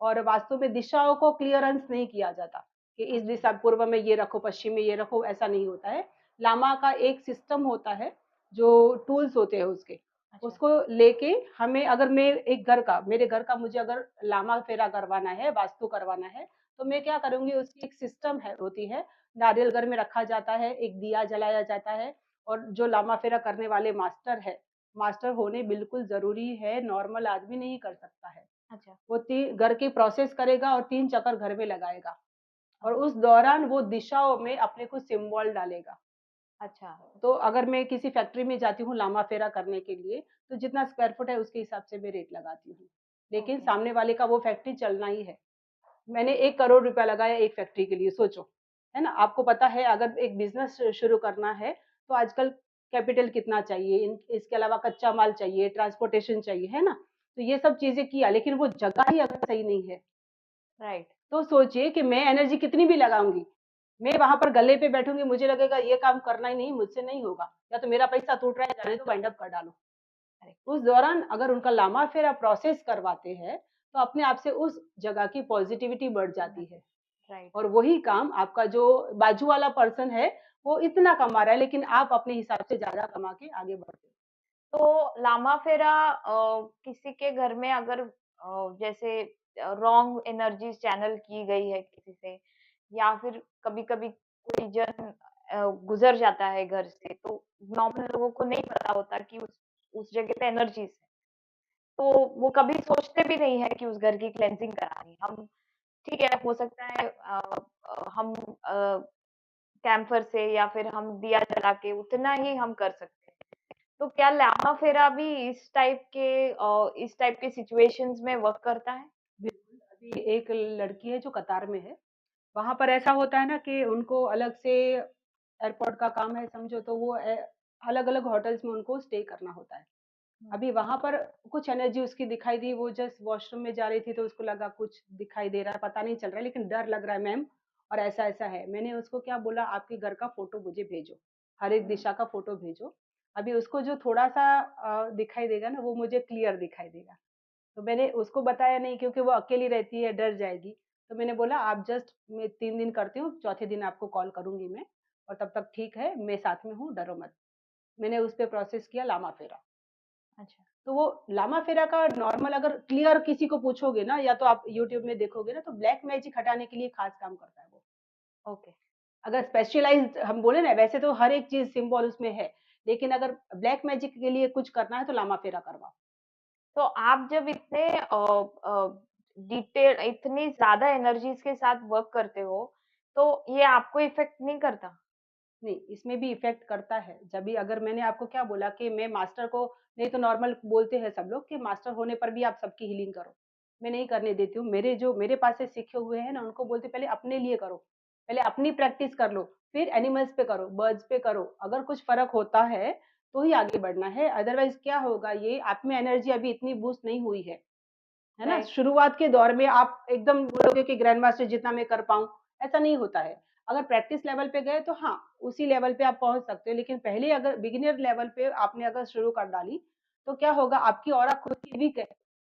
और वास्तु में दिशाओं को क्लीयरेंस नहीं किया जाता कि इस अच्छा। दिशा पूर्व में ये रखो, पश्चिम में ये रखो, ऐसा नहीं होता है। लामा का एक सिस्टम होता है, जो टूल्स होते हैं उसके, अच्छा। उसको लेके हमें अगर मैं एक घर का मेरे घर का मुझे अगर लामा-फेरा करवाना है, वास्तु करवाना है, तो मैं क्या करूँगी उसकी एक सिस्टम है होती है, नारियल घर में रखा जाता है, एक दिया जलाया जाता है और जो लामा फेरा करने वाले मास्टर है, मास्टर होने बिल्कुल ज़रूरी है, नॉर्मल आदमी नहीं कर सकता है। अच्छा। वो ती घर की प्रोसेस करेगा और 3 चक्कर घर में लगाएगा और ओके। उस दौरान वो दिशाओं में अपने को सिम्बॉल डालेगा। अच्छा। तो अच्छा। अगर मैं किसी फैक्ट्री में जाती हूँ लामा फेरा करने के लिए, तो जितना स्क्वायर फुट है उसके हिसाब से मैं रेट लगाती हूँ। लेकिन ओके। सामने वाले का वो फैक्ट्री चलना ही है। मैंने 1 करोड़ रुपया लगाया एक फैक्ट्री के लिए सोचो, है ना? आपको पता है अगर एक बिज़नेस शुरू करना है, तो आजकल कैपिटल कितना चाहिए, इन इसके अलावा कच्चा माल चाहिए, ट्रांसपोर्टेशन चाहिए, है ना? तो ये सब चीज़ें किया लेकिन वो जगह ही अगर सही नहीं है, राइट। तो सोचिए कि मैं एनर्जी कितनी भी लगाऊँगी, मैं वहाँ पर गल्ले पे बैठूँगी, मुझे लगेगा ये काम करना ही नहीं, मुझसे नहीं होगा, या तो मेरा पैसा टूट रहा है, जाने दो वाइंड अप कर डालो। करेक्ट। उस दौरान अगर उनका लामा-फेरा प्रोसेस करवाते हैं, तो अपने आप से उस जगह की पॉज़िटिविटी बढ़ जाती है। राइट। और वही काम आपका जो बाजू वाला पर्सन है, वो इतना कमा रहा है लेकिन आप अपने हिसाब से ज़्यादा कमा के आगे बढ़ते हो। तो लामा फेरा किसी के घर में अगर जैसे रॉन्ग एनर्जी चैनल की गई है किसी से, या फिर कभी कभी कोई जन गुजर जाता है घर से, तो नॉर्मल लोगों को नहीं पता होता कि उस जगह पे एनर्जीज है, तो वो कभी सोचते भी नहीं है कि उस घर की क्लेंजिंग करानी। हम ठीक है, हो सकता है हम कैंपर से या फिर हम दिया जला के उतना ही हम कर सकते हैं। तो क्या लामा फेरा भी इस टाइप के सिचुएशंस में वर्क करता है? बिल्कुल, अभी एक लड़की है जो कतार में है, वहाँ पर ऐसा होता है ना कि उनको अलग से एयरपोर्ट का काम है समझो, तो वो अलग-अलग होटल्स में उनको स्टे करना होता है। हम्म। अभी वहाँ पर कुछ एनर्जी उसकी दिखाई दी, वो जस्ट वॉशरूम में जा रही थी तो उसको लगा कुछ दिखाई दे रहा है, पता नहीं चल रहा है, लेकिन डर लग रहा है मैम, और ऐसा-ऐसा है। मैंने उसको क्या बोला, आपके घर का फ़ोटो मुझे भेजो, हर एक हम्म। दिशा का फ़ोटो भेजो। अभी उसको जो थोड़ा-सा दिखाई देगा ना, वो मुझे क्लियर दिखाई देगा। तो मैंने उसको बताया नहीं, क्योंकि वो अकेली रहती है, डर जाएगी। तो मैंने बोला आप जस्ट, मैं 3 दिन करती हूँ, चौथे दिन आपको कॉल करूँगी मैं, और तब तक ठीक है, मैं साथ में हूँ, डरो मत। मैंने उस पे प्रोसेस किया लामा फेरा। अच्छा। तो वो लामा फेरा का नॉर्मल अगर क्लियर किसी को पूछोगे ना, या तो आप यूट्यूब में देखोगे ना, तो ब्लैक मैजिक हटाने के लिए खास काम करता है वो। ओके। अगर स्पेशलाइज्ड हम बोले ना, वैसे तो हर एक चीज़ सिंबल उसमें है, लेकिन अगर ब्लैक मैजिक के लिए कुछ करना है तो लामा फेरा करवाओ। तो आप जब इतने डिटेल इतनी ज्यादा एनर्जीज के साथ वर्क करते हो, तो ये आपको इफेक्ट नहीं करता? नहीं, इसमें भी इफ़ेक्ट करता है। जब भी, अगर मैंने आपको क्या बोला कि मैं मास्टर को, नहीं तो नॉर्मल बोलते हैं सब लोग कि मास्टर होने पर भी आप सबकी हीलिंग करो। मैं नहीं करने देती हूँ। मेरे जो मेरे पास से सीखे हुए हैं ना, उनको बोलती हूँ पहले अपने लिए करो। पहले अपनी प्रैक्टिस कर लो, फिर एनिमल्स पे करो, बर्ड्स पे करो। अगर कुछ फ़र्क होता है, तो ही आगे बढ़ना है। अदरवाइज़ क्या होगा, ये आप में एनर्जी अभी इतनी बूस्ट नहीं हुई है ना? राइट। शुरुआत के दौर में आप एकदम बोलोगे कि ग्रैंड मास्टर जितना मैं कर पाऊँ, ऐसा नहीं होता है। अगर प्रैक्टिस लेवल पे गए तो हाँ, उसी लेवल पे आप पहुँच सकते हो, लेकिन पहले अगर बिगिनर लेवल पे आपने अगर शुरू कर डाली, तो क्या होगा, आपकी ऑरा खुद की वीक है,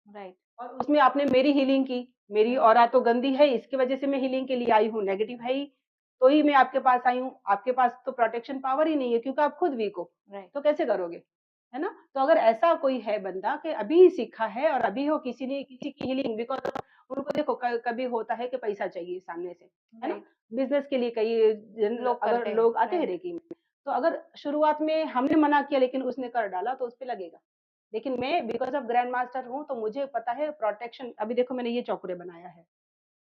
राइट। और उसमें आपने मेरी हीलिंग की, मेरी हम्म। ऑरा तो गंदी है, इसकी वजह से मैं हीलिंग के लिए आई हूँ, नेगेटिव है ही, तो ही मैं आपके पास आई हूँ। आपके पास तो प्रोटेक्शन पावर ही नहीं है, क्योंकि आप खुद वीक हो, राइट। तो कैसे करोगे? है ना? तो अगर ऐसा कोई है बंदा कि अभी सीखा है और अभी हो किसी ने किसी की हीलिंग, बिकॉज़ उनको देखो कभी होता है कि पैसा चाहिए सामने से, है ना? राइट। बिज़नेस के लिए कई जन लोग अगर करते हैं। लोग आते हैं राइट। रेकी में, तो अगर शुरुआत में हमने मना किया लेकिन उसने कर डाला तो उसपे लगेगा। लेकिन मैं बिकॉज़ ऑफ ग्रैंड मास्टर हूँ, तो मुझे पता है प्रोटेक्शन। अभी देखो मैंने ये चौकरे बनाया है।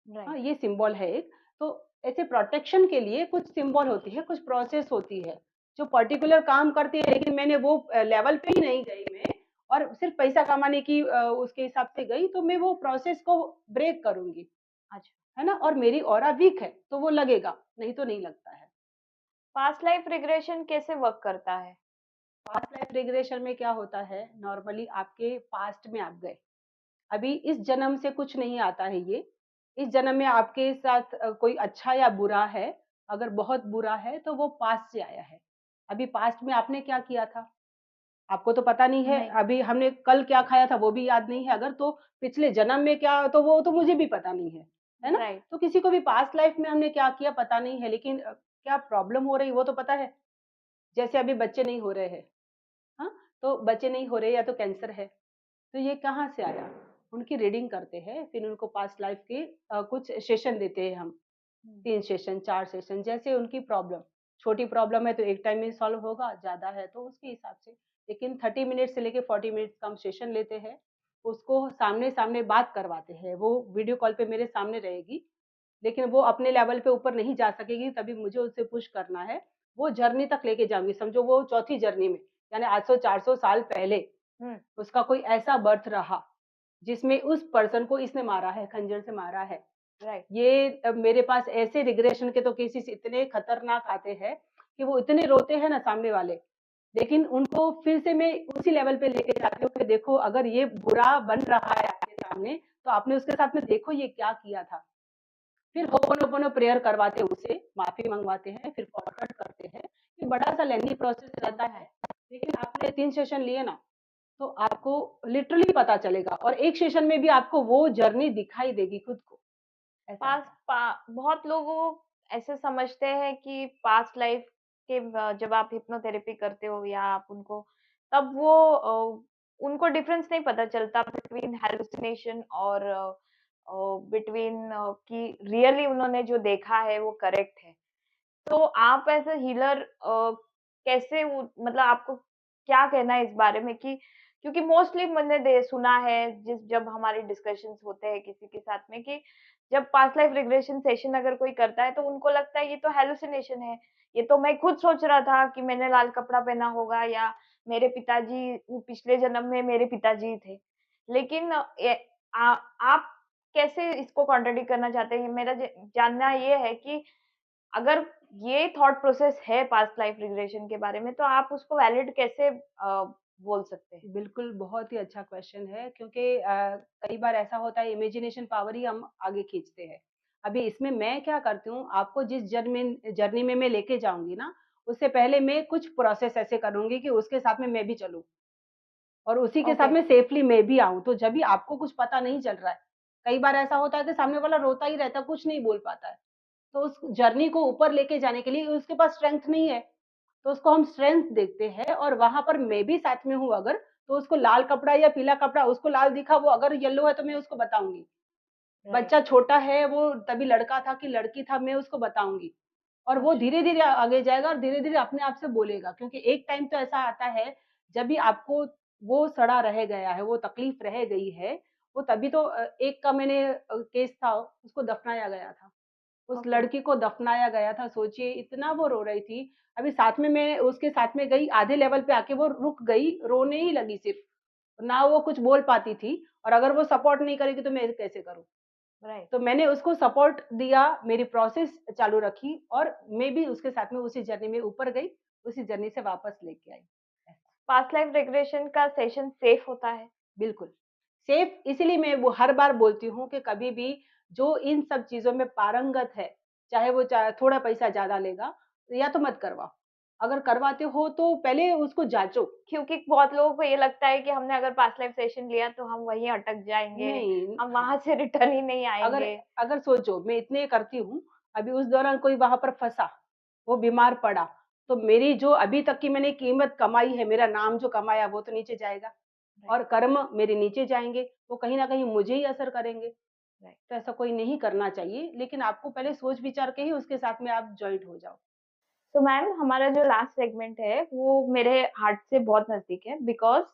हाँ, राइट। ये सिंबल है एक। तो ऐसे प्रोटेक्शन के लिए कुछ सिंबल होती है, कुछ प्रोसेस होती है, जो पर्टिकुलर काम करती है, लेकिन मैंने वो लेवल पे ही नहीं गई मैं, और सिर्फ़ पैसा कमाने की उसके हिसाब से गई, तो मैं वो प्रोसेस को ब्रेक करूँगी, अच्छा। है ना? और मेरी ऑरा वीक है, तो वो लगेगा, नहीं तो नहीं लगता है। पास्ट लाइफ रिग्रेशन कैसे वर्क करता है? पास्ट लाइफ रिग्रेशन में क्या होता है, नॉर्मली आपके पास्ट में आप गए। अभी इस जन्म से कुछ नहीं आता है ये। इस जन्म में आपके साथ कोई अच्छा या बुरा है, अगर बहुत बुरा है तो वो पास्ट से आया है। अभी पास्ट में आपने क्या किया था, आपको तो पता नहीं है। नहीं। अभी हमने कल क्या खाया था वो भी याद नहीं है, अगर तो पिछले जन्म में क्या, तो वो तो मुझे भी पता नहीं है ना? राइट। तो किसी को भी पास्ट लाइफ में हमने क्या किया पता नहीं है, लेकिन क्या प्रॉब्लम हो रही वो तो पता है। जैसे अभी बच्चे नहीं हो रहे हैं, हाँ? तो बच्चे नहीं हो रहे या तो कैंसर है। तो ये कहाँ से आया? उनकी रीडिंग करते हैं, फिर उनको पास्ट लाइफ के कुछ सेशन देते हैं हम, 3 सेशन, 4 सेशन, जैसे उनकी प्रॉब्लम। छोटी प्रॉब्लम है तो एक टाइम में सॉल्व होगा, ज़्यादा है तो उसके हिसाब से। लेकिन 30 मिनट से लेके 40 मिनट्स का हम सेशन लेते हैं। उसको सामने-सामने बात करवाते हैं। वो वीडियो कॉल पे मेरे सामने रहेगी, लेकिन वो अपने लेवल पे ऊपर नहीं जा सकेगी, तभी मुझे उससे पुश करना है। वो जर्नी तक लेके जाऊँगी, समझो वो चौथी जर्नी में, यानी आज से 400 साल पहले हम्म। उसका कोई ऐसा बर्थ रहा, जिसमें उस पर्सन को इसने मारा है, खंजर से मारा है। राइट। ये मेरे पास ऐसे रिग्रेशन के तो केसेस इतने खतरनाक आते हैं कि वो इतने रोते हैं ना सामने वाले, लेकिन उनको फिर से मैं उसी लेवल पे लेके जाती हूँ कि देखो अगर ये बुरा बन रहा है आपके सामने, तो आपने उसके साथ में देखो ये क्या किया था। फिर होपोनोपोनो प्रेयर करवाते हैं उसे, माफ़ी मंगवाते हैं, फिर फॉरवर्ड करते हैं। ये बड़ा-सा लेंथी प्रोसेस रहता है, लेकिन आपने 3 सेशन लिए ना, तो आपको लिटरली पता चलेगा, और एक सेशन में भी आपको वो जर्नी दिखाई देगी खुद को, ऐसा पास है। बहुत लोगों ऐसे समझते हैं कि पास्ट लाइफ के जब आप हिप्नोथेरेपी करते हो या आप उनको तब वो उनको डिफरेंस नहीं पता चलता बिटवीन हेलुसिनेशन और बिटवीन कि रियली उन्होंने जो देखा है वो करेक्ट है। तो आप एज़ अ हीलर कैसे वो मतलब आपको क्या कहना है इस बारे में कि क्योंकि मोस्टली मैंने दे सुना है जब हमारे डिस्कशंस होते हैं किसी के साथ में कि जब पास्ट लाइफ रिग्रेशन सेशन अगर कोई करता है तो उनको लगता है ये तो हैलुसिनेशन है। ये तो मैं खुद सोच रहा था कि मैंने लाल कपड़ा पहना होगा या मेरे पिताजी वो पिछले जन्म में मेरे पिताजी थे। लेकिन आप कैसे इसको कॉन्ट्रडिक्ट करना चाहते हैं? मेरा जानना ये है कि अगर ये थॉट प्रोसेस है पास्ट लाइफ रिग्रेशन के बारे में तो आप उसको वैलिड कैसे बोल सकते हैं? बिल्कुल, बहुत ही अच्छा क्वेश्चन है क्योंकि कई बार ऐसा होता है इमेजिनेशन पावर ही हम आगे खींचते हैं। अभी इसमें मैं क्या करती हूँ, आपको जिस जर्नी में मैं लेके जाऊँगी ना, उससे पहले मैं कुछ प्रोसेस ऐसे करूँगी कि उसके साथ में मैं भी चलूँ और उसी के साथ ओके, में सेफली मैं भी आऊँ। तो जब भी आपको कुछ पता नहीं चल रहा है, कई बार ऐसा होता है कि सामने वाला रोता ही रहता है, कुछ नहीं बोल पाता है। तो उस जर्नी को ऊपर लेके जाने के लिए उसके पास स्ट्रेंथ नहीं है, तो उसको हम स्ट्रेंथ देखते हैं और वहाँ पर मैं भी साथ में हूँ अगर, तो उसको लाल कपड़ा या पीला कपड़ा उसको लाल दिखा, वो अगर येलो है तो मैं उसको बताऊँगी। राइट, बच्चा छोटा है, वो तभी लड़का था कि लड़की था, मैं उसको बताऊँगी और वो अच्छा, धीरे-धीरे आगे जाएगा और धीरे-धीरे अपने आप से बोलेगा क्योंकि एक टाइम तो ऐसा आता है, जब भी आपको वो सड़ा रह गया है, वो तकलीफ रह गई है, वो तभी तो एक का मैंने केस था, उसको दफ़नाया गया था। उस ओके, लड़की को दफ़नाया गया था, सोचिए इतना वो रो रही थी। अभी साथ में मैं उसके साथ में गई, आधे लेवल पे आके वो रुक गई, रोने ही लगी सिर्फ़। ना वो कुछ बोल पाती थी और अगर वो सपोर्ट नहीं करेगी तो मैं कैसे करूँ? राइट। तो मैंने उसको सपोर्ट दिया, मेरी प्रोसेस चालू रखी और मैं भी उसके साथ में उसी जर्नी में ऊपर गई, उसी जर्नी से वापस लेके आई। पास्ट लाइफ रिग्रेशन का सेशन सेफ होता है? बिल्कुल, सेफ इसीलिए मैं वो हर बार बोलती हूँ कि कभी भी जो इन सब चीज़ों में पारंगत है, चाहे वो थोड़ा पैसा ज़्यादा लेगा, या तो मत करवाओ। अगर करवाते हो तो पहले उसको जाँचो। क्योंकि बहुत लोगों को ये लगता है कि हमने अगर पास्ट लाइफ सेशन लिया तो हम वहीं अटक जाएँगे, नहीं, हम हाँ, वहाँ से रिटर्न ही नहीं अगर आएँगे। अगर सोचो मैं इतने करती हूँ, अभी उस दौरान कोई वहाँ पर फँसा, वो बीमार पड़ा, तो मेरी जो अभी तक की मैंने कीमत कमाई है, मेरा नाम जो कमाया वो तो नीचे जाएगा राइट, और कर्म मेरे नीचे जाएँगे, वो कहीं न कहीं मुझे ही असर करेंगे। राइट। तो ऐसा कोई नहीं करना चाहिए, लेकिन आपको पहले सोच-विचार के ही उसके साथ में आप जॉइंट हो जाओ। तो मैम हमारा जो लास्ट सेगमेंट है वो मेरे हार्ट से बहुत नज़दीक है बिकॉज़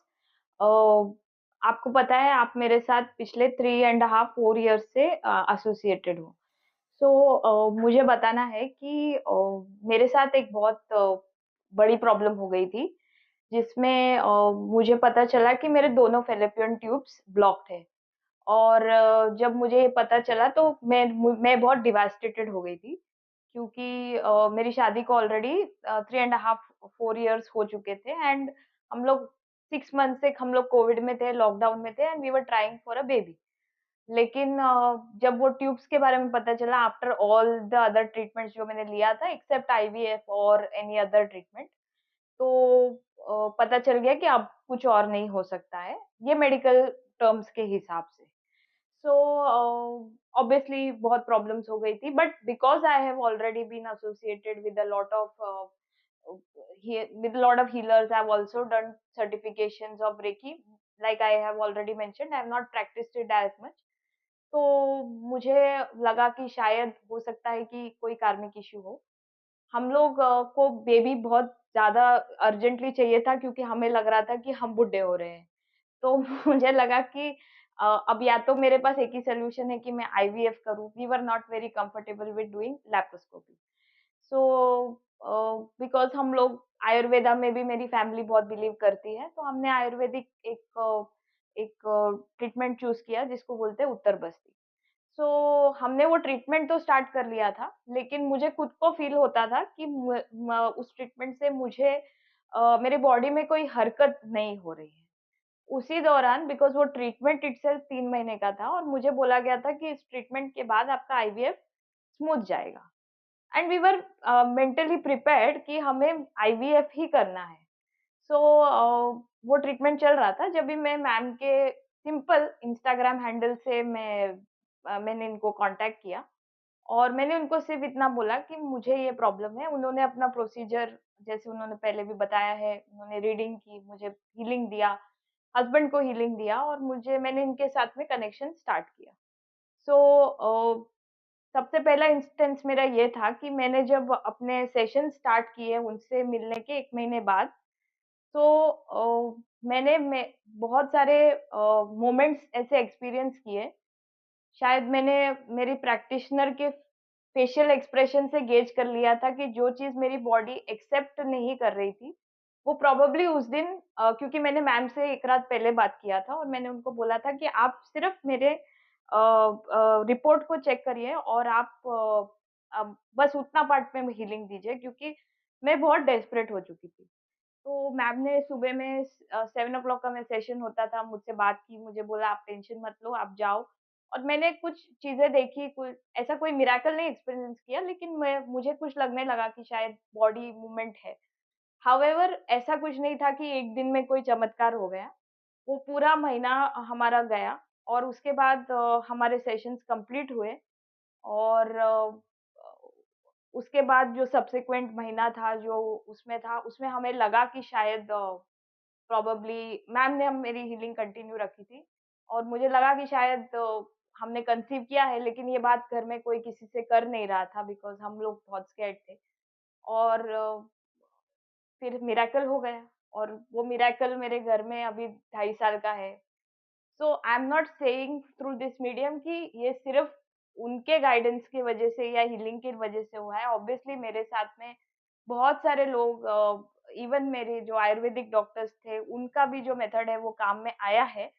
आपको पता है आप मेरे साथ पिछले 3 एंड हाफ 4 इयर्स से एसोसिएटेड हो। सो मुझे बताना है कि मेरे साथ एक बहुत बड़ी प्रॉब्लम हो गई थी, जिसमें मुझे पता चला कि मेरे दोनों फेलोपियन ट्यूब्स ब्लॉक्ड है और जब मुझे ये पता चला तो मैं बहुत डिवास्टेटेड हो गई थी, क्योंकि मेरी शादी को ऑलरेडी 3 एंड हाफ 4 इयर्स हो चुके थे एंड हम लोग 6 मंथ से हम लोग कोविड में थे, लॉकडाउन में थे and we were trying for a baby. लेकिन जब वो ट्यूब्स के बारे में पता चला after all the other treatments जो मैंने लिया था एक्सेप्ट आईवीएफ और एनी अदर ट्रीटमेंट, तो पता चल गया कि अब कुछ और नहीं हो सकता है, ये मेडिकल टर्म्स के हिसाब से। सो ऑब्वियसली बहुत प्रॉब्लम्स हो गई थी but because I have already been associated with a lot of with a lot of healers, I've also done certifications of Reiki. Like I have already mentioned, I have not practiced it as much. तो मुझे लगा कि शायद हो सकता है कि कोई कार्मिक इश्यू हो। हम लोग को बेबी बहुत ज़्यादा अर्जेंटली चाहिए था क्योंकि हमें लग रहा था कि हम बुड्ढे हो रहे हैं। तो मुझे लगा कि अब या तो मेरे पास एक ही सॉल्यूशन है कि मैं आईवीएफ करूँ। We were not very comfortable with doing laparoscopy. So because हम लोग आयुर्वेदा में भी मेरी फैमिली बहुत बिलीव करती है, तो हमने आयुर्वेदिक एक ट्रीटमेंट चूज़ किया जिसको बोलते हैं उत्तर बस्ती। सो हमने वो ट्रीटमेंट तो स्टार्ट कर लिया था, लेकिन मुझे खुद को फ़ील होता था कि उस ट्रीटमेंट से मुझे मेरे बॉडी में कोई हरकत नहीं हो रही है। उसी दौरान बिकॉज़ वो ट्रीटमेंट इटसेल्फ 3 महीने का था और मुझे बोला गया था कि इस ट्रीटमेंट के बाद आपका आईवीएफ स्मूथ जाएगा and we were mentally prepared कि हमें आईवीएफ ही करना है। सो वो ट्रीटमेंट चल रहा था जब भी मैं मैम के सिंपल इंस्टाग्राम हैंडल से मैंने इनको कॉन्टैक्ट किया और मैंने उनको सिर्फ इतना बोला कि मुझे ये प्रॉब्लम है। उन्होंने अपना प्रोसीजर, जैसे उन्होंने पहले भी बताया है, उन्होंने रीडिंग की, मुझे हीलिंग दिया, हस्बैंड को हीलिंग दिया और मैंने इनके साथ में कनेक्शन स्टार्ट किया। सो सबसे पहला इंस्टेंस मेरा ये था कि मैंने जब अपने सेशन स्टार्ट किए उनसे मिलने के 1 महीने बाद, तो मैंने बहुत सारे मोमेंट्स ऐसे एक्सपीरियंस किए। शायद मैंने मेरी प्रैक्टिशनर के फेशियल एक्सप्रेशन से गेज कर लिया था कि जो चीज़ मेरी बॉडी एक्सेप्ट नहीं कर रही थी, वो प्रोबेबली उस दिन, क्योंकि मैंने मैम से 1 रात पहले बात किया था और मैंने उनको बोला था कि आप सिर्फ़ मेरे रिपोर्ट को चेक करिए और आप बस उतना पार्ट में हीलिंग दीजिए, क्योंकि मैं बहुत डेस्परेट हो चुकी थी। तो मैम ने सुबह में 7 ओ क्लॉक का मेरा सेशन होता था, मुझसे बात की, मुझे बोला आप टेंशन मत लो, आप जाओ। और मैंने कुछ चीज़ें देखी, कोई ऐसा कोई मिरेकल नहीं एक्सपीरियंस किया, लेकिन मुझे कुछ लगने लगा कि शायद बॉडी मूवमेंट है। हाउएवर ऐसा कुछ नहीं था कि एक दिन में कोई चमत्कार हो गया। वो पूरा महीना हमारा गया और उसके बाद हमारे सेशंस कंप्लीट हुए और उसके बाद जो सब्सीक्वेंट महीना था, जो उसमें था, उसमें हमें लगा कि शायद प्रोबेबली मैम ने हम मेरी हीलिंग कंटिन्यू रखी थी और मुझे लगा कि शायद हमने कंसीव किया है, लेकिन ये बात घर में कोई किसी से कर नहीं रहा था बिकॉज़ हम लोग बहुत स्कैर्ड थे। और फिर मिरेकल हो गया और वो मिरेकल मेरे घर में अभी 2.5 साल का है। So I am not saying through this medium कि ये सिर्फ़ उनके गाइडेंस की वज़ह से या हीलिंग की वज़ह से हुआ है। ऑब्वियसली मेरे साथ में बहुत सारे लोग, इवन मेरे जो आयुर्वेदिक डॉक्टर्स थे, उनका भी जो मेथड है वो काम में आया है।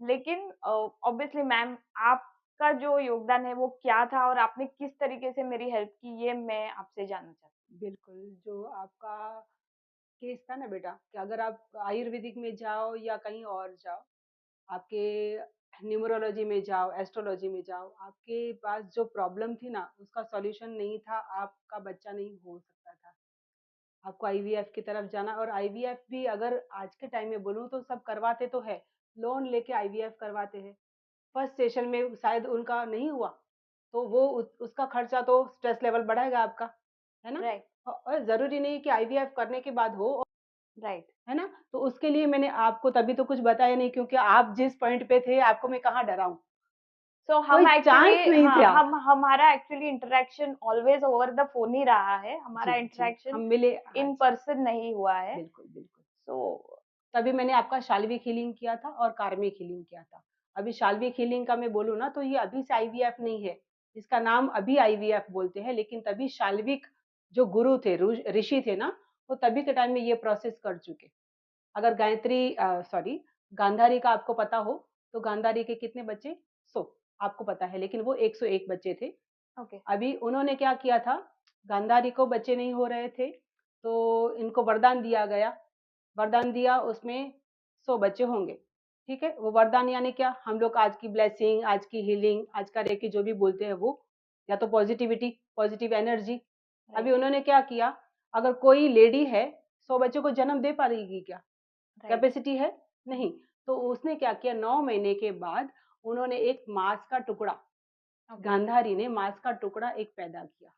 लेकिन ऑब्वियसली मैम, आपका जो योगदान है वो क्या था और आपने किस तरीके से मेरी हेल्प की, ये मैं आपसे जानना चाहती बिल्कुल, जो आपका केस था ना बेटा, कि अगर आप आयुर्वेदिक में जाओ या कहीं और जाओ, आपके न्यूमरोलॉजी में जाओ, एस्ट्रोलॉजी में जाओ, आपके पास जो प्रॉब्लम थी ना, उसका सॉल्यूशन नहीं था, आपका बच्चा नहीं हो सकता था। आपको आईवीएफ की तरफ जाना, और आईवीएफ भी अगर आज के टाइम में बोलूँ तो सब करवाते तो है, लोन लेके आईवीएफ करवाते हैं। फर्स्ट सेशन में शायद उनका नहीं हुआ, तो वो उसका खर्चा तो स्ट्रेस लेवल बढ़ाएगा आपका, है हूँ। ना? राइट, और ज़रूरी नहीं कि आईवीएफ करने के बाद हो, राइट। है ना? तो उसके लिए मैंने आपको तभी तो कुछ बताया नहीं, क्योंकि आप जिस पॉइंट पे थे, आपको मैं कहाँ डराऊँ? सो कोई हम एक्चुअली, चांस नहीं हाँ, था। हमारा actually interaction always over the phone ही रहा है। जी, हमारा जी, इंटरेक्शन हम मिले, हाँ इन जी, पर्सन नहीं हुआ है। बिल्कुल, बिल्कुल। सो तभी मैंने आपका शाल्विक हीलिंग किया था और कार्मिक हीलिंग किया था। अभी शाल्विक हीलिंग का मैं बोलूँ ना, तो ये अभी से आईवीएफ नहीं है, इसका नाम अभी आईवीएफ बोलते हैं, लेकिन तभी शाल्विक जो गुरु थे, ऋषि थे ना, वो तभी के टाइम में ये प्रोसेस कर चुके। अगर सॉरी, गांधारी का आपको पता हो, तो गांधारी के कितने बच्चे? 100 आपको पता है, लेकिन वो 101 बच्चे थे। ओके, अभी उन्होंने क्या किया था, गांधारी को बच्चे नहीं हो रहे थे, तो इनको वरदान दिया गया। वरदान दिया, उसमें 100 बच्चे होंगे। ठीक है, वो वरदान यानी क्या, हम लोग आज की ब्लेसिंग, आज की हीलिंग, आज का रेकी जो भी बोलते हैं वो, या तो पॉजिटिविटी, पॉजिटिव एनर्जी। अभी राइट, उन्होंने क्या किया, अगर कोई लेडी है, 100 बच्चों को जन्म दे पाएगी क्या? राइट, कैपेसिटी है? नहीं। तो उसने क्या किया, 9 महीने के बाद उन्होंने एक मांस का टुकड़ा, ओके, गांधारी ने मांस का टुकड़ा एक पैदा किया।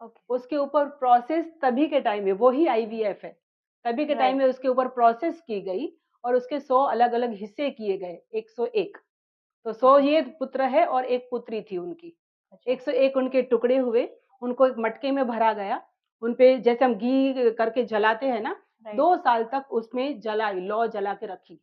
ओके, उसके ऊपर प्रोसेस तभी के टाइम में, वो ही आईवीएफ है, तभी के टाइम राइट, में उसके ऊपर प्रोसेस की गई और उसके 100 अलग अलग हिस्से किए गए, 101। तो 100 ओके, ये पुत्र है और एक पुत्री थी उनकी, अच्छा, 101 उनके टुकड़े हुए, उनको एक मटके में भरा गया, उन पे जैसे हम घी करके जलाते हैं ना, राइट, 2 साल तक उसमें जलाई, लौ जला के रखी,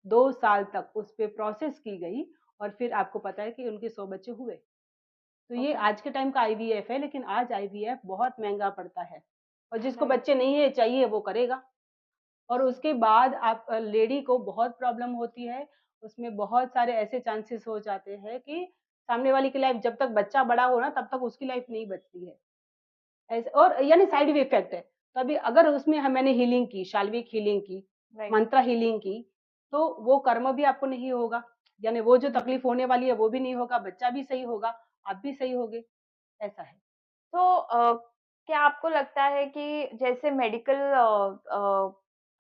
2 साल तक उस पे प्रोसेस की गई, और फिर आपको पता है कि उनके 100 बच्चे हुए। तो ये ओके, आज के टाइम का आईवीएफ है, लेकिन आज आईवीएफ बहुत महंगा पड़ता है, और जिसको राइट, बच्चे नहीं है चाहिए वो करेगा। और उसके बाद आप लेडी को बहुत प्रॉब्लम होती है, उसमें बहुत सारे ऐसे चांसेस हो जाते हैं कि सामने वाली की लाइफ, जब तक बच्चा बड़ा हो ना, तब तक उसकी लाइफ नहीं बचती है, ऐसे, और यानी साइड इफेक्ट है। तो अभी अगर उसमें मैंने हीलिंग की, शाल्विक हीलिंग की, राइट, मंत्रा हीलिंग की, तो वो कर्म भी आपको नहीं होगा, यानी वो जो हुँ। तकलीफ होने वाली है वो भी नहीं होगा, बच्चा भी सही होगा, आप भी सही होगे, ऐसा है। तो क्या आपको लगता है कि जैसे मेडिकल,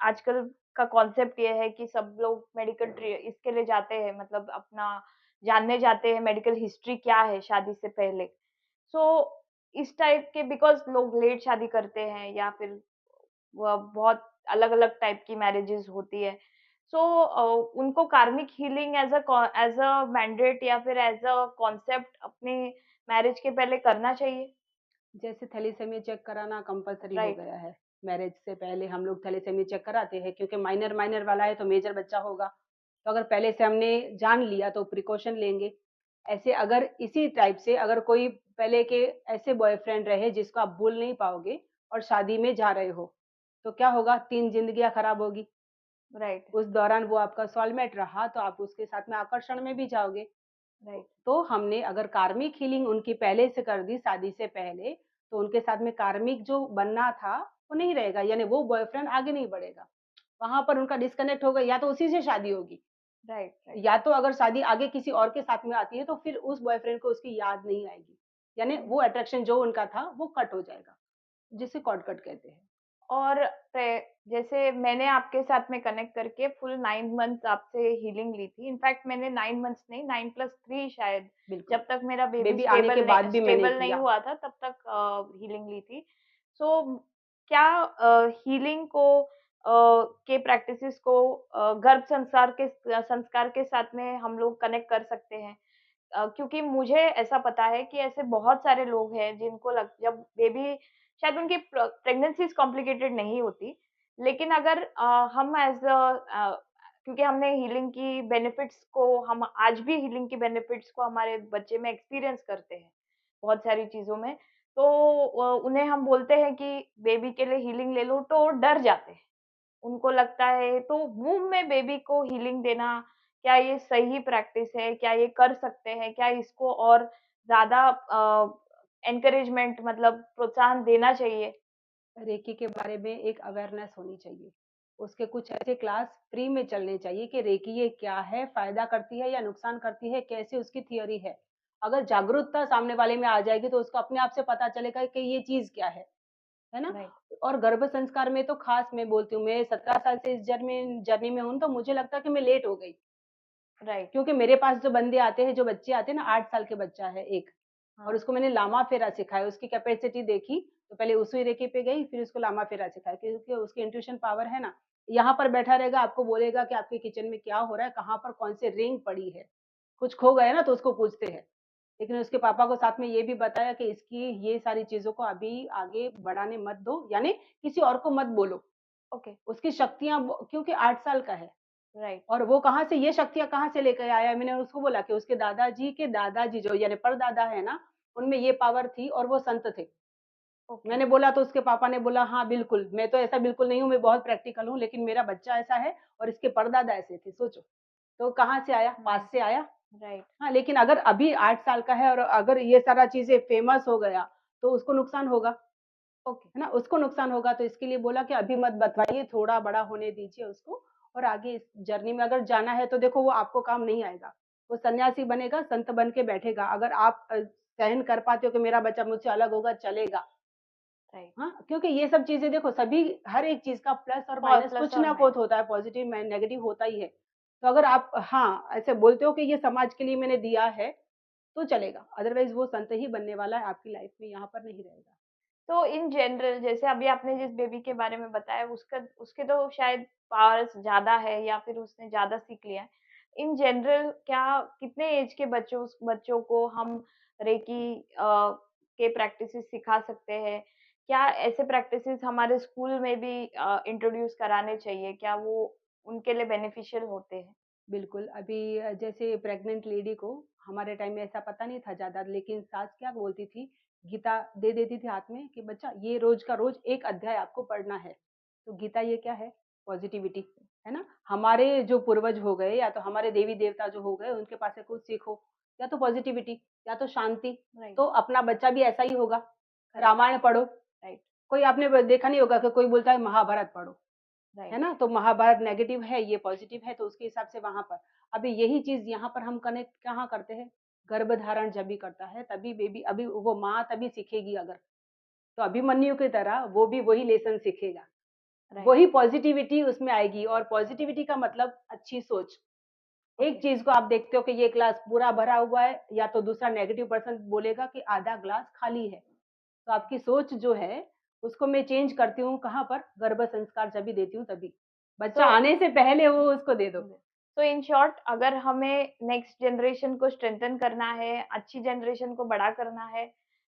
आजकल का कॉन्सेप्ट ये है कि सब लोग मेडिकल ट्री इसके लिए जाते हैं, मतलब अपना जानने जाते हैं मेडिकल हिस्ट्री क्या है शादी से पहले। सो इस टाइप के, बिकॉज लोग लेट शादी करते हैं या फिर वो बहुत अलग-अलग टाइप की मैरिजेस होती है। सो उनको कार्मिक हीलिंग एज़ अ मैंडेट या फिर एज़ अ कॉन्सेप्ट अपने मैरिज के पहले करना चाहिए? जैसे थैलेसीमिया चेक कराना कंपल्सरी हो राइट, गया है। मैरिज से पहले हम लोग थैलेसीमिया चेक कराते हैं, क्योंकि माइनर माइनर वाला है तो मेजर बच्चा होगा। तो अगर पहले से हमने जान लिया तो प्रिकॉशन लेंगे। ऐसे अगर इसी टाइप से अगर कोई पहले के ऐसे बॉयफ्रेंड रहे जिसको आप भूल नहीं पाओगे और शादी में जा रहे हो, तो क्या होगा, 3 जिंदगियां खराब होगी। राइट, उस दौरान वो आपका सोलमेट रहा तो आप उसके साथ में आकर्षण में भी जाओगे। राइट, तो हमने अगर कार्मिक हीलिंग उनकी पहले से कर दी शादी से पहले, तो उनके साथ में कार्मिक जो बनना था वो नहीं रहेगा, यानी वो बॉयफ्रेंड आगे नहीं बढ़ेगा। वहां पर उनका डिस्कनेक्ट होगा, या तो उसी से शादी होगी, राइट, राइट। या तो अगर शादी आगे किसी और के साथ में आती है तो फिर उस बॉयफ्रेंड को उसकी याद नहीं आएगी, यानी वो अट्रैक्शन जो उनका था वो कट हो जाएगा, जिसे कॉर्ड कट कहते हैं। और जैसे मैंने आपके साथ में कनेक्ट करके फुल 9 मंथ्स आपसे हीलिंग ली थी। इनफैक्ट मैंने 9 मंथ्स नहीं, 9+3 शायद, बिल्कुल। जब तक मेरा बेबी बेबी आने के बाद भी मैंने स्टेबल नहीं किया। हुआ था तब तक हीलिंग ली थी। सो क्या हीलिंग को के प्रैक्टिसेस को गर्भ संस्कार के साथ में हम लोग कनेक्ट कर सकते हैं? क्योंकि मुझे ऐसा पता है कि ऐसे बहुत सारे लोग हैं जिनको जब बेबी, शायद उनकी प्रेगनेंसीज कॉम्प्लिकेटेड नहीं होती, लेकिन अगर हम क्योंकि हमने हीलिंग की बेनिफिट्स को, हम आज भी हीलिंग की बेनिफिट्स को हमारे बच्चे में एक्सपीरियंस करते हैं बहुत सारी चीजों में, तो उन्हें हम बोलते हैं कि बेबी के लिए हीलिंग ले लो तो वो डर जाते हैं। उनको लगता है, तो वूम में बेबी को हीलिंग देना, क्या ये सही प्रैक्टिस है? क्या ये कर सकते हैं? क्या इसको और ज़्यादा एनकरेजमेंट, मतलब प्रोत्साहन देना चाहिए? रेकी के बारे में एक अवेयरनेस होनी चाहिए। उसके कुछ ऐसे क्लास फ्री में चलने चाहिए कि रेकी ये क्या है, फ़ायदा करती है या नुकसान करती है, कैसे उसकी थियरी है। अगर जागरूकता सामने वाले में आ जाएगी तो उसको अपने आप से पता चलेगा कि ये चीज़ क्या है ना? राइट, और गर्भ संस्कार में तो ख़ास मैं बोलती हूँ, मैं 17 साल से इस जर्नी में हूँ, तो मुझे लगता है कि मैं लेट हो गई। राइट, क्योंकि मेरे पास जो बंदे आते हैं, जो बच्चे आते हैं ना, 8 साल के बच्चा है एक, और हाँ, उसको मैंने लामा-फेरा सिखाया, उसकी कैपेसिटी देखी, तो पहले उसूई रेकी पे गई, फिर उसको लामा-फेरा सिखाया, क्योंकि उसकी इंट्यूशन पावर है ना, यहाँ पर बैठा रहेगा, आपको बोलेगा कि आपके किचन में क्या हो रहा है, कहाँ पर कौन सी रिंग पड़ी है। कुछ खो गया ना तो उसको पूछते हैं। लेकिन उसके पापा को साथ में ये भी बताया कि इसकी ये सारी चीज़ों को अभी आगे बढ़ाने मत दो, यानी किसी और को मत बोलो। ओके, उसकी शक्तियाँ क्योंकि 8 साल का है। राइट, और वो कहाँ से ये शक्तियाँ कहाँ से लेकर आया? मैंने उसको बोला कि उसके दादाजी के दादाजी जो यानी परदादा है ना, उनमें ये पावर थी और वो संत थे। ओके, मैंने बोला तो उसके पापा ने बोला, हाँ, बिल्कुल, मैं तो ऐसा बिल्कुल नहीं हूँ, मैं बहुत प्रैक्टिकल हूँ, लेकिन मेरा बच्चा ऐसा है और इसके परदादा ऐसे थे, सोचो। तो कहाँ से आया? पास नाइस, से आया। राइट, हाँ, लेकिन अगर अभी 8 साल का है और अगर ये सारा चीज़ें फेमस हो गया, तो उसको नुकसान होगा, ओके, है ना? उसको नुकसान होगा, तो इसके लिए बोला कि अभी मत बतलाइए, थोड़ा बड़ा होने दीजिए उसको, और आगे इस जर्नी में अगर जाना है तो देखो वो आपको काम नहीं आएगा। वो सन्यासी बनेगा, संत बन के बैठेगा। अगर आप सहन कर पाते हो कि मेरा बच्चा मुझसे अलग होगा, चलेगा। राइट, हाँ, क्योंकि ये सब चीज़ें देखो, सभी हर एक चीज़ का प्लस और माइनस प्लस कुछ और ना कुछ माइनस, होता है, पॉज़िटिव में नेगेटिव होता ही है। तो अगर आप हाँ, ऐसे बोलते हो कि ये समाज के लिए मैंने दिया है, तो चलेगा, अदरवाइज़ वो संत ही बनने वाला है, आपकी लाइफ़ में यहाँ पर नहीं रहेगा। तो इन जनरल, जैसे अभी आपने जिस बेबी के बारे में बताया, उसका उसके तो शायद पावर्स ज़्यादा है या फिर उसने ज़्यादा सीख लिया है। इन जनरल क्या कितने एज के बच्चों को हम रेकी के प्रैक्टिसेस सिखा सकते हैं? क्या ऐसे प्रैक्टिसेस हमारे स्कूल में भी इंट्रोड्यूस कराने चाहिए? क्या वो उनके लिए बेनिफिशियल होते हैं? बिल्कुल, अभी जैसे प्रेग्नेंट लेडी को हमारे टाइम में ऐसा पता नहीं था ज़्यादा, लेकिन सास क्या बोलती थी, गीता दे देती थी हाथ में कि बच्चा ये रोज़ का रोज़ एक अध्याय आपको पढ़ना है। तो गीता ये क्या है? पॉज़िटिविटी, है ना? हमारे जो पूर्वज हो गए या तो हमारे देवी-देवता जो हो गए, उनके पास से कुछ सीखो, या तो पॉज़िटिविटी या तो शांति। राइट, तो अपना बच्चा भी ऐसा ही होगा। करेक्ट, रामायण पढ़ो, राइट, कोई आपने देखा नहीं होगा कि कोई बोलता है महाभारत पढ़ो। है राइट, ना? तो महाभारत नेगेटिव है, ये पॉज़िटिव है, तो उसके हिसाब से वहाँ पर। अभी यही चीज़ यहाँ पर हम कनेक्ट कहाँ करते हैं? गर्भधारण जब भी करता है, तभी बेबी, अभी वो माँ तभी सीखेगी अगर, तो अभिमन्यु की तरह वो भी वही लेसन सीखेगा। राइट, वही पॉज़िटिविटी उसमें आएगी, और पॉज़िटिविटी का मतलब अच्छी सोच। एक चीज को आप देखते हो कि ये ग्लास पूरा भरा हुआ है, या तो दूसरा नेगेटिव पर्सन बोलेगा कि आधा ग्लास खाली है। तो आपकी सोच जो है उसको मैं चेंज करती हूँ, कहाँ पर? गर्भ संस्कार जब भी देती हूँ तभी, बच्चा तो आने से पहले वो उसको दे दो। तो इन शॉर्ट, अगर हमें नेक्स्ट जनरेशन को स्ट्रेंथन करना है, अच्छी जनरेशन को बड़ा करना है,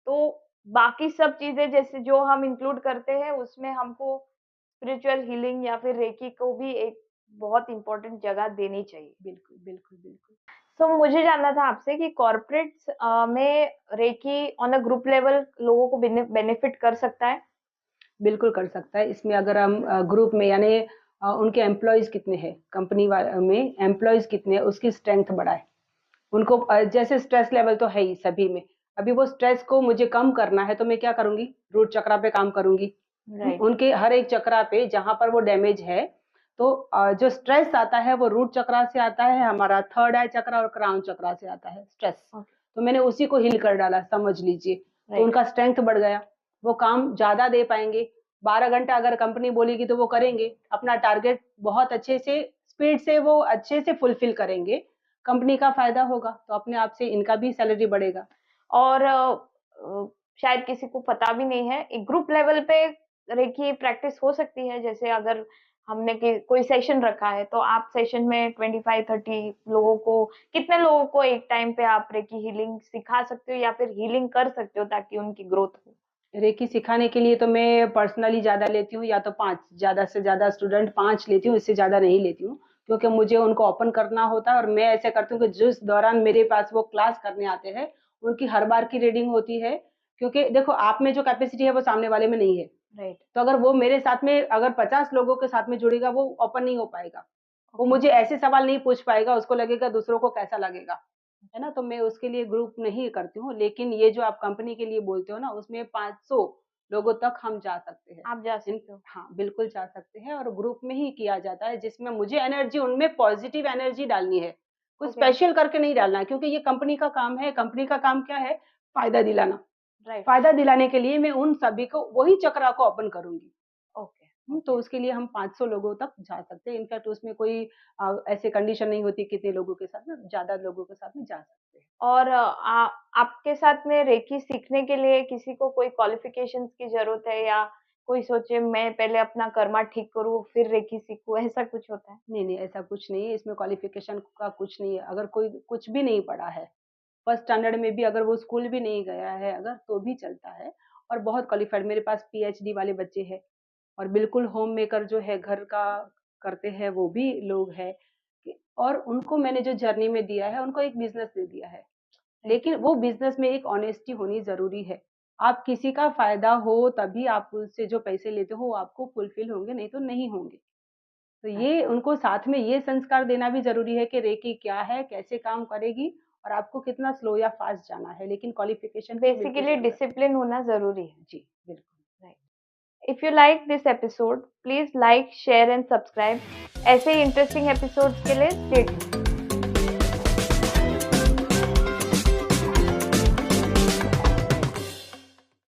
तो बाकी सब चीजें जैसे जो हम इंक्लूड करते हैं उसमें हमको स्पिरिचुअल हीलिंग या फिर रेकी को भी एक बहुत इम्पोर्टेंट जगह देनी चाहिए। बिल्कुल, बिल्कुल, बिल्कुल। तो मुझे जानना था आपसे कि कॉर्पोरेट्स में reiki on a group level लोगों को बेनिफिट कर सकता है? बिल्कुल कर सकता है। इसमें अगर हम ग्रुप में यानी उनके एम्प्लॉइज़ कितने हैं, कंपनी में एम्प्लॉइज़ कितने हैं, उसकी स्ट्रेंथ बढ़ाए। उनको जैसे स्ट्रेस लेवल तो है ही सभी में। अभी वो स्ट्रेस को मुझे कम करना है तो मैं क्या करूँगी? रूट चक्रा पे काम करूँगी। राइट। उनके हर एक चक्रा पे जहाँ पर वो डैमेज है, तो जो स्ट्रेस आता है वो रूट चक्रा से आता है, हमारा थर्ड आई चक्रा और क्राउन चक्रा से आता है स्ट्रेस। तो मैंने उसी को हील कर डाला, समझ लीजिए। तो उनका स्ट्रेंथ बढ़ गया, वो काम ज़्यादा दे पाएँगे। 12 घंटा अगर कंपनी बोलेगी तो वो करेंगे। अपना टारगेट बहुत अच्छे से, स्पीड से वो अच्छे से फुलफिल करेंगे। कंपनी का फ़ायदा होगा, तो अपने आप से इनका भी सैलरी बढ़ेगा। और शायद किसी को पता भी नहीं है, एक ग्रुप लेवल पे रेकी प्रैक्टिस हो सकती है। जैसे अगर हमने कोई सेशन रखा है तो आप सेशन में 25-30 लोगों को, कितने लोगों को एक टाइम पे आप रेकी हीलिंग सिखा सकते हो या फिर हीलिंग कर सकते हो ताकि उनकी ग्रोथ हो? रेकी सिखाने के लिए तो मैं पर्सनली ज़्यादा लेती हूँ, या तो 5, ज़्यादा से ज़्यादा स्टूडेंट 5 लेती हूँ, इससे ज़्यादा नहीं लेती हूँ। क्योंकि मुझे उनको ओपन करना होता है, और मैं ऐसे करती हूँ कि जिस दौरान मेरे पास वो क्लास करने आते हैं, उनकी हर बार की रीडिंग होती है। क्योंकि देखो, आप में जो कैपेसिटी है वो सामने वाले में नहीं है। राइट। तो अगर वो मेरे साथ में अगर 50 लोगों के साथ में जुड़ेगा, वो ओपन नहीं हो पाएगा। वो ओके। मुझे ऐसे सवाल नहीं पूछ पाएगा, उसको लगेगा दूसरों को कैसा लगेगा, है ना? तो मैं उसके लिए ग्रुप नहीं करती हूँ, लेकिन ये जो आप कंपनी के लिए बोलते हो ना, उसमें 500 लोगों तक हम जा सकते हैं। आप जा सकते हो। हाँ, बिल्कुल जा सकते हैं, और ग्रुप में ही किया जाता है, जिसमें मुझे एनर्जी, उनमें पॉजिटिव एनर्जी डालनी है। कुछ ओके। स्पेशल करके नहीं डालना है, क्योंकि ये कंपनी का काम है। कंपनी का काम क्या है? फ़ायदा दिलाना। राइट। फ़ायदा दिलाने के लिए मैं उन सभी को वही चक्रा को ओपन करूँगी। ओके। तो उसके लिए हम 500 लोगों तक जा सकते हैं। इनफैक्ट उसमें कोई ऐसे कंडीशन नहीं होती कितने लोगों के साथ में, ज़्यादा लोगों के साथ में जा सकते हैं। और आपके साथ में रेकी सीखने के लिए किसी को कोई क्वालिफिकेशंस की ज़रूरत है, या कोई सोचे मैं पहले अपना कर्मा ठीक करूँ फिर रेकी सीखूँ, ऐसा कुछ होता है? नहीं, नहीं, ऐसा कुछ नहीं है, इसमें क्वालिफ़िकेशन का कुछ नहीं है। अगर कोई कुछ भी नहीं पढ़ा है, फर्स्ट स्टैंडर्ड में भी अगर वो स्कूल भी नहीं गया है अगर, तो भी चलता है। और बहुत क्वालिफ़ाइड, मेरे पास पीएचडी वाले बच्चे हैं, और बिल्कुल होम मेकर जो है, घर का करते हैं, वो भी लोग हैं। और उनको मैंने जो जर्नी में दिया है, उनको एक बिज़नेस दे दिया है। लेकिन वो बिज़नेस में एक ऑनेस्टी होनी ज़रूरी है। आप किसी का फ़ायदा हो तभी आप उससे जो पैसे लेते हो, वो आपको फुलफ़िल होंगे, नहीं तो नहीं होंगे। तो ये अच्छा। उनको साथ में ये संस्कार देना भी ज़रूरी है कि रेकी क्या है, कैसे काम करेगी, और आपको कितना स्लो या फ़ास्ट जाना है, लेकिन क्वालिफ़िकेशन की बिल्कुल बेसिकली ज़रूरत है। डिसिप्लिन होना ज़रूरी है। जी, बिल्कुल। Right. If you like this episode, please like, share and subscribe. ऐसे ही इंटरेस्टिंग एपिसोड्स के लिए स्टे ट्यून्ड।